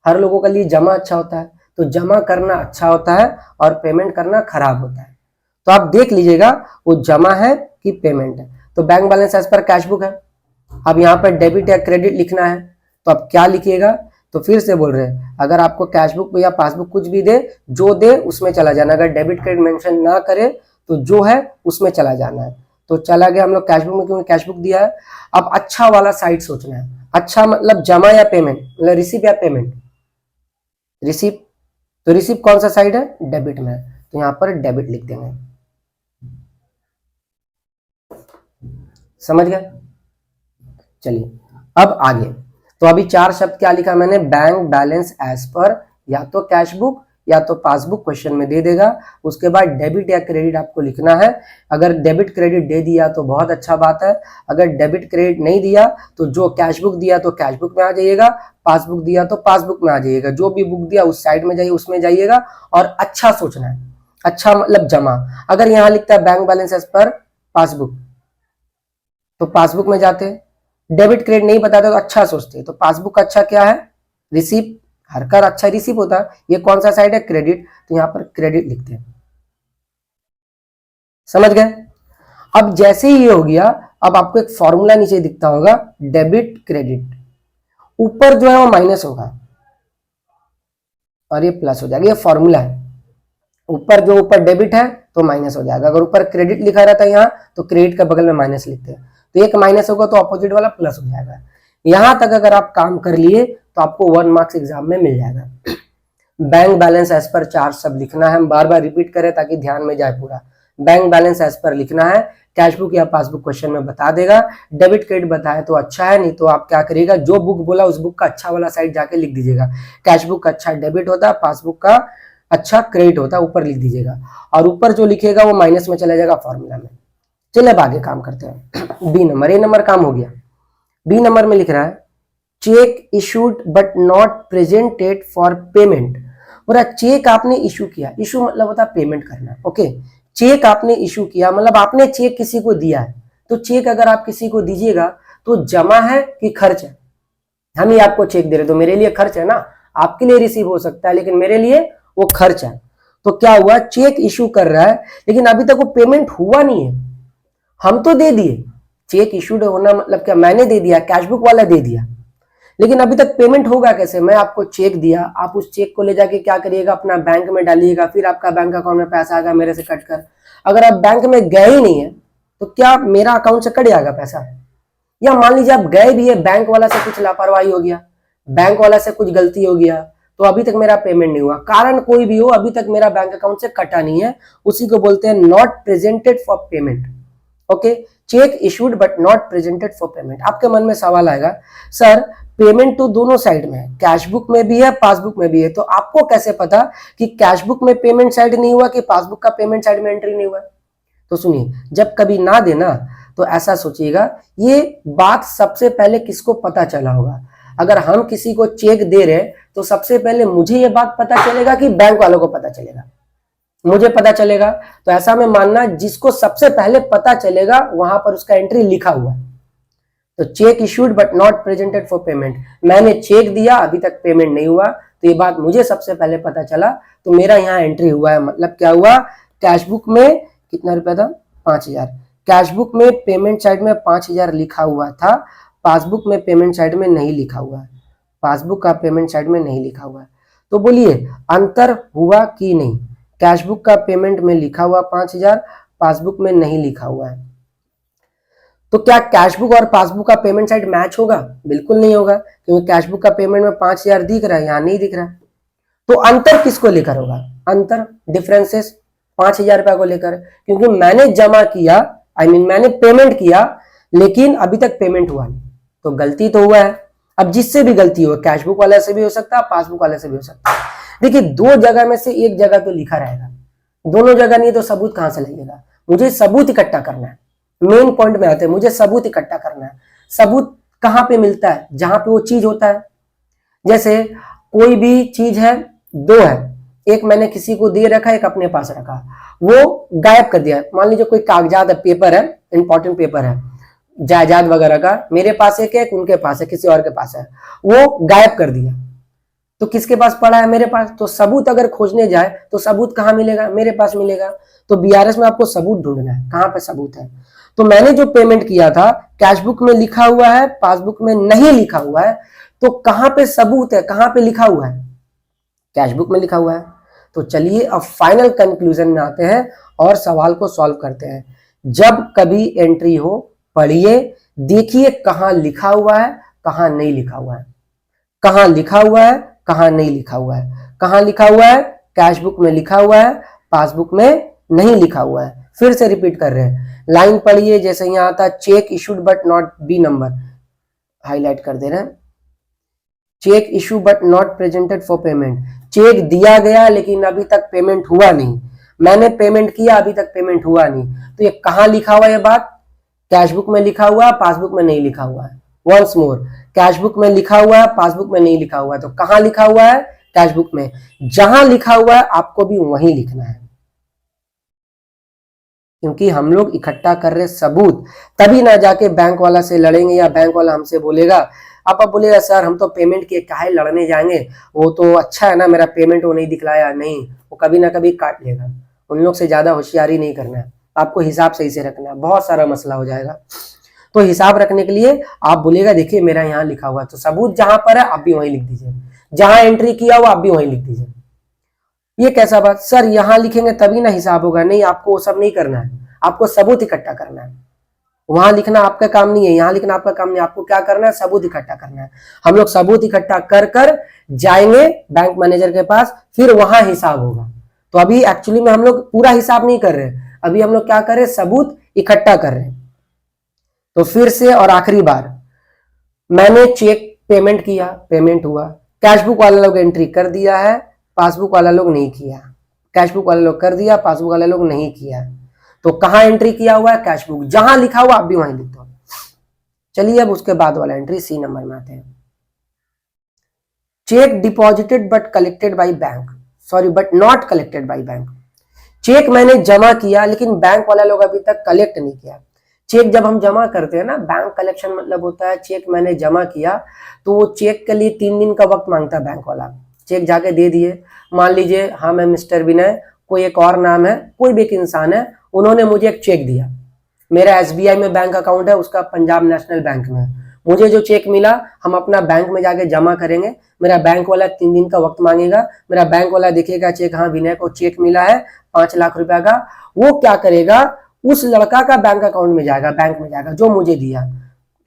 हर लोगों के लिए जमा अच्छा होता है, तो जमा करना अच्छा होता है और पेमेंट करना खराब होता है। तो आप देख लीजिएगा वो जमा है कि पेमेंट है। तो bank balance as per cash book है, अब यहाँ पर डेबिट या क्रेडिट लिखना है, तो आप क्या लिखिएगा, तो फिर से बोल रहे हैं अगर आपको कैश बुक या पासबुक कुछ भी दे, जो दे उसमें चला जाना, अगर डेबिट क्रेडिट मेंशन ना करे तो जो है उसमें चला जाना है। तो चला गया हम लोग कैश बुक में, क्योंकि कैश बुक दिया है। अब अच्छा वाला साइड सोचना है। अच्छा मतलब जमा या पेमेंट, मतलब रिसीव या पेमेंट। रिसीव, तो रिसीव कौन सा साइड है, डेबिट में, तो यहां पर डेबिट लिख देंगे। समझ गए? चलिए अब आगे। तो अभी 4 शब्द क्या लिखा मैंने, बैंक बैलेंस एज पर, या तो कैश बुक या तो पासबुक क्वेश्चन में दे देगा। उसके बाद डेबिट या क्रेडिट आपको लिखना है। अगर डेबिट क्रेडिट दे दिया तो बहुत अच्छा बात है, अगर डेबिट क्रेडिट नहीं दिया तो जो कैश बुक दिया तो कैश बुक में आ जाइएगा, पासबुक दिया तो पासबुक में आ जाइएगा, जो भी बुक दिया उस साइड में जाइए, उसमें जाइएगा। और अच्छा सोचना है, अच्छा मतलब जमा। अगर यहाँ लिखता है bank balance as per passbook, तो पासबुक में जाते हैं। डेबिट क्रेडिट नहीं बताते तो अच्छा सोचते, तो पासबुक का अच्छा क्या है, रिसीव, हर का अच्छा रिसीव होता है। ये कौन सा साइड है, क्रेडिट, तो यहां पर क्रेडिट लिखते हैं। समझ गए? अब जैसे ही ये हो गया, अब आपको एक फॉर्मूला नीचे दिखता होगा, डेबिट क्रेडिट, ऊपर जो है वो माइनस होगा और ये प्लस हो जाएगा। ये फॉर्मूला है, ऊपर जो ऊपर डेबिट है तो माइनस हो जाएगा। अगर ऊपर क्रेडिट लिखा रहता है यहाँ, तो क्रेडिट का बगल में माइनस लिखते हैं, तो एक माइनस होगा तो अपोजिट वाला प्लस हो जाएगा। यहां तक अगर आप काम कर लिए तो आपको 1 मार्क्स एग्जाम में मिल जाएगा। बैंक बैलेंस एज पर 4 शब्द लिखना है, हम बार बार रिपीट करें ताकि ध्यान में जाए पूरा। बैंक बैलेंस एज पर लिखना है, कैश बुक या पासबुक क्वेश्चन में बता देगा। डेबिट क्रेडिट बताए तो अच्छा है, नहीं तो आप क्या करिएगा, जो बुक बोला उस बुक का अच्छा वाला साइड जाके लिख दीजिएगा। कैश बुक का अच्छा डेबिट होता है, पासबुक का अच्छा क्रेडिट होता है, ऊपर लिख दीजिएगा। और ऊपर जो लिखेगा वो माइनस में चला जाएगा फॉर्मूला में। चलिए अब आगे काम करते हैं। बी नंबर, ए नंबर काम हो गया। बी नंबर में लिख रहा है, check issued but not presented for payment. पूरा चेक आपने इशू किया, इशू मतलब होता है पेमेंट करना, ओके। चेक आपने इशू किया मतलब आपने चेक किसी को दिया है। तो चेक अगर आप किसी को दीजिएगा तो जमा है कि खर्च है। हम ही आपको चेक दे रहे, तो मेरे लिए खर्च है ना, आपके लिए रिसीव हो सकता है लेकिन मेरे लिए वो खर्च है। तो क्या हुआ, चेक इशू कर रहा है लेकिन अभी तक वो पेमेंट हुआ नहीं है। हम तो दे दिए, चेक इशूड होना मतलब क्या, मैंने दे दिया, कैशबुक वाला दे दिया, लेकिन अभी तक पेमेंट होगा कैसे। मैं आपको चेक दिया, आप उस चेक को ले जाके क्या करिएगा, अपना बैंक में डालिएगा, फिर आपका बैंक अकाउंट में पैसा आएगा मेरे से कट कर। अगर आप बैंक में गए ही नहीं है तो क्या मेरा अकाउंट से कट जाएगा पैसा? या मान लीजिए आप गए भी है, बैंक वाला से कुछ लापरवाही हो गया, बैंक वाला से कुछ गलती हो गया, तो अभी तक मेरा पेमेंट नहीं हुआ, कारण कोई भी हो, अभी तक मेरा बैंक अकाउंट से कटा नहीं है, उसी को बोलते हैं not presented for payment. Okay, check issued but not presented for payment. आपके मन में सवाल आएगा, सर पेमेंट तो दोनों साइड में है, कैश बुक में भी है, पासबुक में भी है, तो आपको कैसे पता कि कैश बुक में पेमेंट साइड नहीं हुआ कि पासबुक का पेमेंट साइड में एंट्री नहीं हुआ? तो सुनिए, जब कभी ना देना तो ऐसा सोचिएगा, ये बात सबसे पहले किसको पता चला होगा। अगर हम किसी को चेक दे रहे तो सबसे पहले मुझे ये बात पता चलेगा कि बैंक वालों को पता चलेगा, मुझे पता चलेगा। तो ऐसा में मानना, जिसको सबसे पहले पता चलेगा वहां पर उसका एंट्री लिखा हुआ है। तो check issued but not presented for payment, मैंने चेक दिया अभी तक पेमेंट नहीं हुआ, तो ये बात मुझे सबसे पहले पता चला, तो मेरा यहाँ एंट्री हुआ है। मतलब क्या हुआ, कैश बुक में कितना रुपया था, 5000, कैश बुक में पेमेंट साइड में 5000 लिखा हुआ था, पासबुक में पेमेंट साइड में नहीं लिखा हुआ है, पासबुक का पेमेंट साइड में नहीं लिखा हुआ है। तो बोलिए अंतर हुआ कि नहीं, कैश बुक का पेमेंट में लिखा हुआ 5000, पासबुक में नहीं लिखा हुआ है। तो क्या कैश बुक और पासबुक का पेमेंट साइड मैच होगा? बिल्कुल नहीं होगा, क्योंकि कैश बुक का पेमेंट में 5000 दिख रहा है, यहां नहीं दिख रहा है। तो अंतर किसको लेकर होगा, अंतर डिफरेंसेस 5000 रुपया को लेकर, क्योंकि मैंने जमा किया, मैंने पेमेंट किया लेकिन अभी तक पेमेंट हुआ नहीं, तो गलती तो हुआ है। अब जिससे भी गलती हो, कैश बुक वाले से भी हो सकता है, पासबुक वाले से भी हो सकता है। देखिए, दो जगह में से एक जगह तो लिखा रहेगा, दोनों जगह नहीं तो सबूत कहां से लाइएगा? मुझे सबूत इकट्ठा करना है, मेन पॉइंट में आते हैं, मुझे सबूत इकट्ठा करना है। सबूत कहां पे मिलता है? जहां पे वो चीज होता है। जैसे कोई भी चीज है, दो है, एक मैंने किसी को दे रखा, एक अपने पास रखा, वो गायब कर दिया। मान लीजिए कोई कागजात है, पेपर है, इंपॉर्टेंट पेपर है, जायदाद वगैरह का, मेरे पास एक है, उनके पास है, किसी और के पास है, वो गायब कर दिया, तो किसके पास पड़ा है? मेरे पास। तो सबूत अगर खोजने जाए तो सबूत कहां मिलेगा? मेरे पास मिलेगा। तो बीआरएस में आपको सबूत ढूंढना है, कहां पे सबूत है। तो मैंने जो पेमेंट किया था, कैश बुक में लिखा हुआ है, पासबुक में नहीं लिखा हुआ है, तो कहां पे सबूत है, कहां पे लिखा हुआ है? कैश बुक में लिखा हुआ है। तो चलिए अब फाइनल कंक्लूजन में आते हैं और सवाल को सॉल्व करते हैं। जब कभी एंट्री हो पढ़िए, देखिए कहां लिखा हुआ है कहां नहीं लिखा हुआ है, कहां लिखा हुआ है कहां नहीं लिखा हुआ है। कहां लिखा हुआ है? कैश बुक में लिखा हुआ है, पासबुक में नहीं लिखा हुआ है। फिर से रिपीट कर रहे हैं, लाइन पढ़िए जैसे यहां आता cheque issued but not b number, highlight कर दे रहे हैं, cheque issue but not presented for payment, cheque दिया गया लेकिन अभी तक पेमेंट हुआ नहीं, मैंने पेमेंट किया अभी तक पेमेंट हुआ नहीं। तो ये कहां लिखा हुआ है? ये बात कैश बुक में लिखा हुआ है, पासबुक में नहीं लिखा हुआ है। वंस मोर, कैश बुक में लिखा हुआ है, पासबुक में नहीं लिखा हुआ है। तो कहां लिखा हुआ है? कैश बुक में। जहां लिखा हुआ है आपको भी वहीं लिखना है, क्योंकि हम लोग इकट्ठा कर रहे सबूत, तभी ना जाके बैंक वाला से लड़ेंगे या बैंक वाला हमसे बोलेगा, आप बोलेगा सर हम तो पेमेंट किए काहे लड़ने जाएंगे, वो तो अच्छा है ना मेरा पेमेंट वो नहीं दिखलाया, नहीं, वो कभी ना कभी काट लेगा। उन लोग से ज्यादा होशियारी नहीं करना है, आपको हिसाब सही से रखना है, बहुत सारा मसला हो जाएगा। तो हिसाब रखने के लिए आप बोलेगा देखिए मेरा यहाँ लिखा हुआ है, तो सबूत जहां पर है आप भी वहीं लिख दीजिए, जहां एंट्री किया हुआ आप भी वहीं लिख दीजिए। ये कैसा बात सर, यहां लिखेंगे तभी ना हिसाब होगा, नहीं आपको वो सब नहीं करना है, आपको सबूत इकट्ठा करना है। वहां लिखना आपका काम नहीं है, यहां लिखना आपका काम नहीं है, आपको क्या करना है? सबूत इकट्ठा करना है। हम लोग सबूत इकट्ठा कर कर जाएंगे बैंक मैनेजर के पास, फिर वहां हिसाब होगा। तो अभी एक्चुअली में हम लोग पूरा हिसाब नहीं कर रहे, अभी हम लोग क्या कर रहे? सबूत इकट्ठा कर रहे हैं। तो फिर से और आखिरी बार, मैंने चेक पेमेंट किया, पेमेंट हुआ, कैश बुक वाला लोग एंट्री कर दिया है, पासबुक वाला लोग नहीं किया, कैश बुक वाला लोग कर दिया, पासबुक वाला लोग नहीं किया। तो कहां एंट्री किया हुआ है? कैश बुक, जहां लिखा हुआ आप भी वहीं लिख दो। चलिए अब उसके बाद वाला एंट्री सी नंबर में आते हैं। Cheque deposited but collected by bank, sorry but not collected by bank. Cheque मैंने जमा किया लेकिन बैंक वाला लोग अभी तक कलेक्ट नहीं किया। चेक जब हम जमा करते हैं ना, बैंक कलेक्शन मतलब होता है चेक मैंने जमा किया तो वो चेक के लिए 3 दिन का वक्त मांगता है बैंक वाला। चेक जाके दे दिए, मान लीजिए हाँ मैं मिस्टर विनय, कोई एक और नाम है, कोई भी एक इंसान है, उन्होंने मुझे एक चेक दिया, मेरा SBI में बैंक अकाउंट है, उसका पंजाब नेशनल बैंक में, मुझे जो चेक मिला हम अपना बैंक में जाके जमा करेंगे, मेरा बैंक वाला 3 दिन का वक्त मांगेगा, मेरा बैंक वाला देखेगा चेक, हाँ विनय को चेक मिला है 5 लाख रुपया का, वो क्या करेगा? उस लड़का का बैंक अकाउंट में जाएगा, बैंक में जाएगा जो मुझे दिया,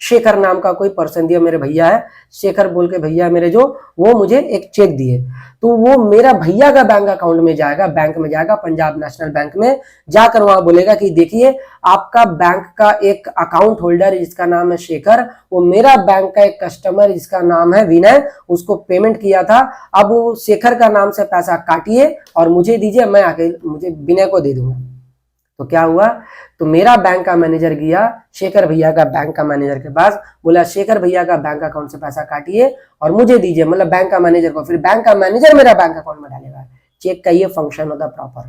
शेखर नाम का कोई पर्सन दिया, मेरे भैया है शेखर बोल के भैया मेरे, जो वो मुझे एक चेक दिए, तो वो मेरा भैया का बैंक अकाउंट में जाएगा, बैंक में जाएगा पंजाब नेशनल बैंक में, जाकर वहां बोलेगा कि देखिए आपका बैंक का एक अकाउंट होल्डर जिसका नाम है शेखर, वो मेरा बैंक का एक कस्टमर जिसका नाम है विनय, उसको पेमेंट किया था, अब वो शेखर का नाम से पैसा काटिए और मुझे दीजिए, मैं आके मुझे विनय को दे दूंगा। तो क्या हुआ? तो मेरा बैंक का मैनेजर गया शेखर भैया का बैंक का मैनेजर के पास, बोला शेखर भैया का बैंक अकाउंट से पैसा काटिए और मुझे दीजिए, मतलब बैंक का मैनेजर को, फिर बैंक का मैनेजर मेरा बैंक अकाउंट में डालेगा। चेक का ये फंक्शन होता है प्रॉपर।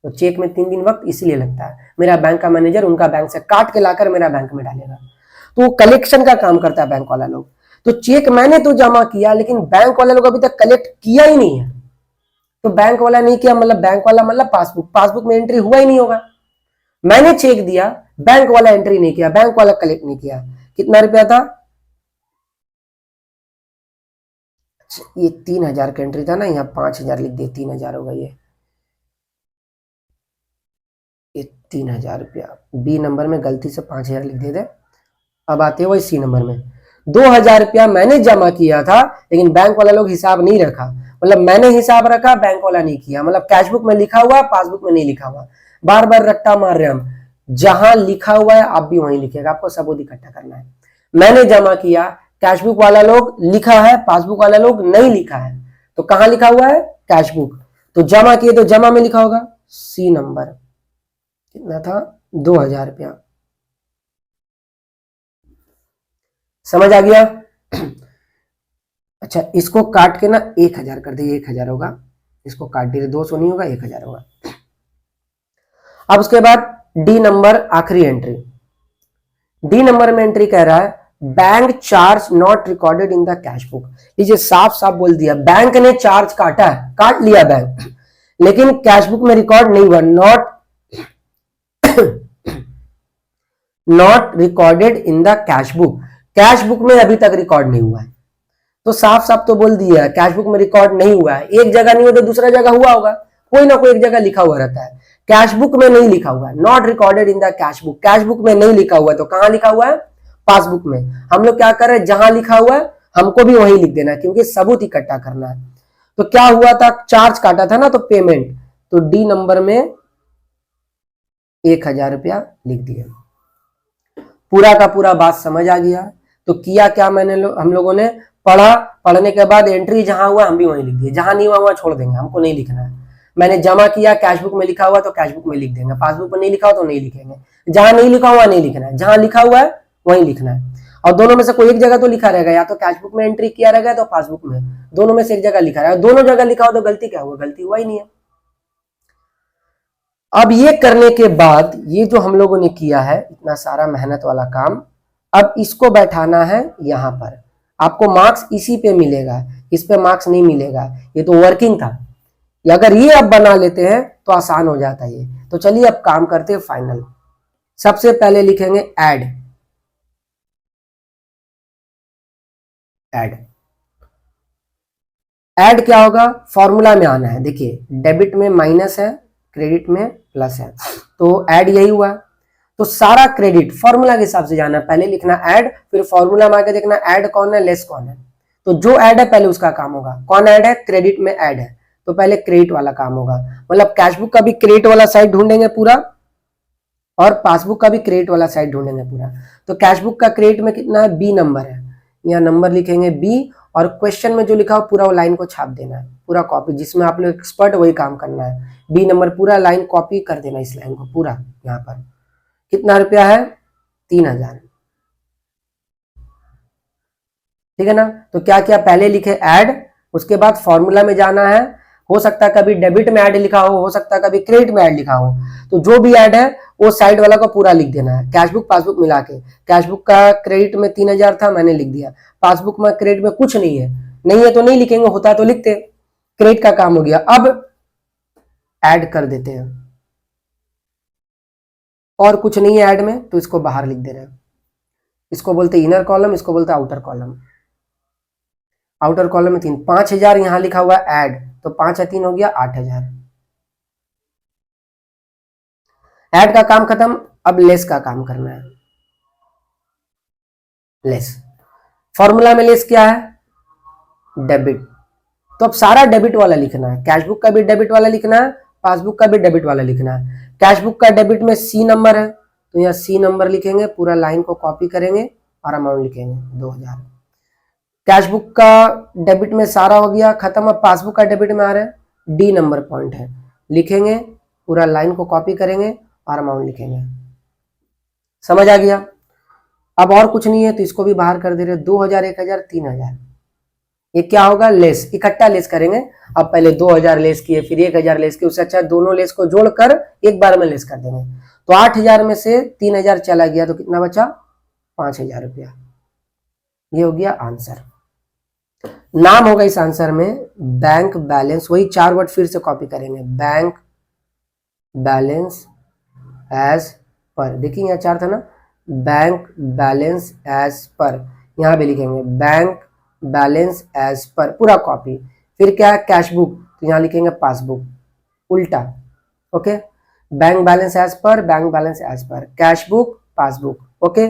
तो चेक में 3 दिन वक्त इसलिए लगता है, मेरा बैंक का मैनेजर उनका बैंक से काट के लाकर मेरा बैंक में डालेगा, तो कलेक्शन का काम करता है बैंक वाला लोग। तो चेक मैंने तो जमा किया लेकिन बैंक वाले लोग अभी तक कलेक्ट किया ही नहीं है, तो बैंक वाला नहीं किया मतलब बैंक वाला मतलब पासबुक, पासबुक में एंट्री हुआ ही नहीं होगा। मैंने चेक दिया, बैंक वाला एंट्री नहीं किया, बैंक वाला कलेक्ट नहीं किया। कितना रुपया था? ये 3000 का एंट्री था ना, यहाँ 5000 लिख दे, 3000 होगा ये 3000 रुपया। बी नंबर में गलती से 5000 लिख दे दे। अब आते हो सी नंबर में, 2000 रुपया मैंने जमा किया था लेकिन बैंक वाला लोग हिसाब नहीं रखा, मतलब मैंने हिसाब रखा बैंक वाला नहीं किया, मतलब कैश बुक में लिखा हुआ पासबुक में नहीं लिखा हुआ। बार बार रट्टा मार रहे हम, जहां लिखा हुआ है आप भी वहीं लिखिएगा, आपको सबूत इकट्ठा करना है। मैंने जमा किया, कैश बुक वाला लोग लिखा है, पासबुक वाला लोग नहीं लिखा है, तो कहां लिखा हुआ है? Cash book. तो जमा किए तो जमा में लिखा होगा, सी नंबर। कितना था? 2000 रुपया। समझ आ गया? अच्छा इसको काट के ना 1000 कर दे, 1000 होगा, इसको काट दे, 200 नहीं होगा, 1000 होगा। अब उसके बाद डी नंबर आखिरी एंट्री, डी नंबर में एंट्री कह रहा है bank charge not recorded in the cash book. लीजिए साफ साफ बोल दिया, बैंक ने चार्ज काटा है, काट लिया बैंक, लेकिन कैश बुक में रिकॉर्ड नहीं हुआ, not recorded in the cash book, cash book में अभी तक रिकॉर्ड नहीं हुआ है। तो साफ साफ तो बोल दिया कैश बुक में रिकॉर्ड नहीं हुआ है, एक जगह नहीं हो तो दूसरा जगह हुआ होगा, कोई ना कोई एक जगह लिखा हुआ रहता है। कैश बुक में नहीं लिखा हुआ है, not recorded in the cash book, cash book में नहीं लिखा हुआ है, तो कहां लिखा हुआ है? पासबुक में। हम लोग क्या कर रहे हैं, जहां लिखा हुआ है हमको भी वहीं लिख देना है, क्योंकि सबूत इकट्ठा करना है। तो क्या हुआ था, चार्ज काटा था ना, तो पेमेंट, तो डी नंबर में 1000 रुपया लिख दिया। पूरा का पूरा बात समझ आ गया। तो किया क्या हम लोगों ने पढ़ा, पढ़ने के बाद एंट्री जहां हुआ हम भी वहीं लिख दिए, जहां नहीं हुआ वहां छोड़ देंगे, हमको नहीं लिखना है। मैंने जमा किया, कैश बुक में लिखा हुआ तो कैश बुक में लिख देंगे, पासबुक में नहीं लिखा हुआ तो नहीं लिखेंगे, जहां नहीं लिखा हुआ नहीं लिखना है, जहां लिखा हुआ है वहीं लिखना है। और दोनों में से कोई एक जगह तो लिखा रहेगा, या तो कैश बुक में एंट्री किया रहेगा तो पासबुक में, दोनों में से एक जगह लिखा रहेगा। दोनों जगह लिखा हो तो गलती क्या हुआ? गलती हुआ ही नहीं है। अब ये करने के बाद, ये जो हम लोगों ने किया है इतना सारा मेहनत वाला काम, अब इसको बैठाना है यहां पर। आपको मार्क्स इसी पे मिलेगा, इस पे मार्क्स नहीं मिलेगा। ये तो वर्किंग था, अगर ये अब बना लेते हैं तो आसान हो जाता है ये। तो चलिए अब काम करते हैं फाइनल। सबसे पहले लिखेंगे ऐड, ऐड। ऐड क्या होगा? फॉर्मूला में आना है। देखिए डेबिट में माइनस है, क्रेडिट में प्लस है, तो ऐड यही हुआ। तो सारा क्रेडिट फॉर्मूला के हिसाब से जाना, पहले लिखना ऐड, फिर फॉर्मूला में आके देखना ऐड कौन है, लेस कौन है। तो जो ऐड है पहले उसका काम होगा। कौन ऐड है? क्रेडिट में ऐड है, तो पहले क्रेडिट वाला काम होगा। मतलब कैशबुक का भी क्रेडिट वाला साइड ढूंढेंगे पूरा, और पासबुक का भी क्रेडिट वाला साइड ढूंढेंगे पूरा। तो कैशबुक का क्रेडिट में कितना है? बी नंबर है, यहाँ नंबर लिखेंगे बी, और क्वेश्चन में जो लिखा हो पूरा वो लाइन को छाप देना है, पूरा कॉपी, जिसमें आप लोग एक्सपर्ट वही काम करना है। बी नंबर पूरा लाइन कॉपी कर देना, इस लाइन को पूरा। यहाँ पर कितना रुपया है? 3000, ठीक है ना। तो क्या किया, पहले लिखे ऐड, उसके बाद फॉर्मूला में जाना है। हो सकता है कभी डेबिट में ऐड लिखा हो सकता है कभी क्रेडिट में ऐड लिखा हो, तो जो भी ऐड है वो साइड वाला को पूरा लिख देना है, कैशबुक पासबुक मिला के। कैशबुक का क्रेडिट में 3000 था, मैंने लिख दिया। पासबुक में क्रेडिट में कुछ नहीं है, नहीं है तो नहीं लिखेंगे, होता तो लिखते। क्रेडिट का काम हो गया। अब ऐड कर देते हैं, और कुछ नहीं है ऐड में, तो इसको बाहर लिख दे रहे हैं। इसको बोलते इनर कॉलम, इसको बोलते आउटर कॉलम। आउटर कॉलम में 3, 5000 यहां लिखा हुआ ऐड, तो 5 या 3 हो गया 8000। ऐड का काम खत्म, अब लेस का काम करना है। लेस, फॉर्मूला में लेस क्या है? डेबिट। तो अब सारा डेबिट वाला लिखना है, कैशबुक का भी डेबिट वाला लिखना है, पासबुक का भी डेबिट वाला लिखना है। कैशबुक का डेबिट में सी नंबर है, तो यहाँ सी नंबर लिखेंगे, पूरा लाइन को कॉपी करेंगे और अमाउंट लिखेंगे 2000। कैशबुक का डेबिट में सारा हो गया खत्म। अब पासबुक का डेबिट में आ रहा है, डी नंबर पॉइंट है, लिखेंगे, पूरा लाइन को कॉपी करेंगे और अमाउंट लिखेंगे। समझ आ गया? अब और कुछ नहीं है, तो इसको भी बाहर कर दे रहे, 2000, 1000, 3000। ये क्या होगा? लेस, इकट्ठा लेस करेंगे। अब पहले 2000 लेस किए, फिर 1000 लेस किए, उससे अच्छा दोनों लेस को जोड़कर एक बार में लेस कर देंगे। तो 8000 में से 3000 चला गया, तो कितना बचा? 5000 रुपया। ये हो गया आंसर। नाम होगा इस आंसर में बैंक बैलेंस, वही 4 वर्ड फिर से कॉपी करेंगे, बैंक बैलेंस एज पर। देखिए यहाँ 4 था ना, बैंक बैलेंस एज पर, यहाँ भी लिखेंगे बैंक बैलेंस एज पर, पूरा कॉपी। फिर क्या है? कैशबुक, तो यहाँ लिखेंगे पासबुक, उल्टा। Okay, bank balance as per, bank balance as per, cash book passbook. Okay,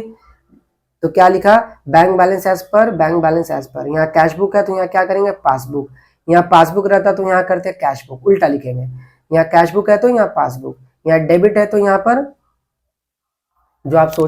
तो क्या लिखा? Bank balance as per, bank balance as per. यहाँ कैशबुक है तो यहाँ क्या करेंगे? पासबुक। यहाँ पासबुक रहता तो यहाँ करते कैशबुक, उल्टा लिखेंगे। यहाँ कैशबुक है तो यहाँ पासबुक, यहाँ डेबिट है तो यहाँ पर जो आप सोच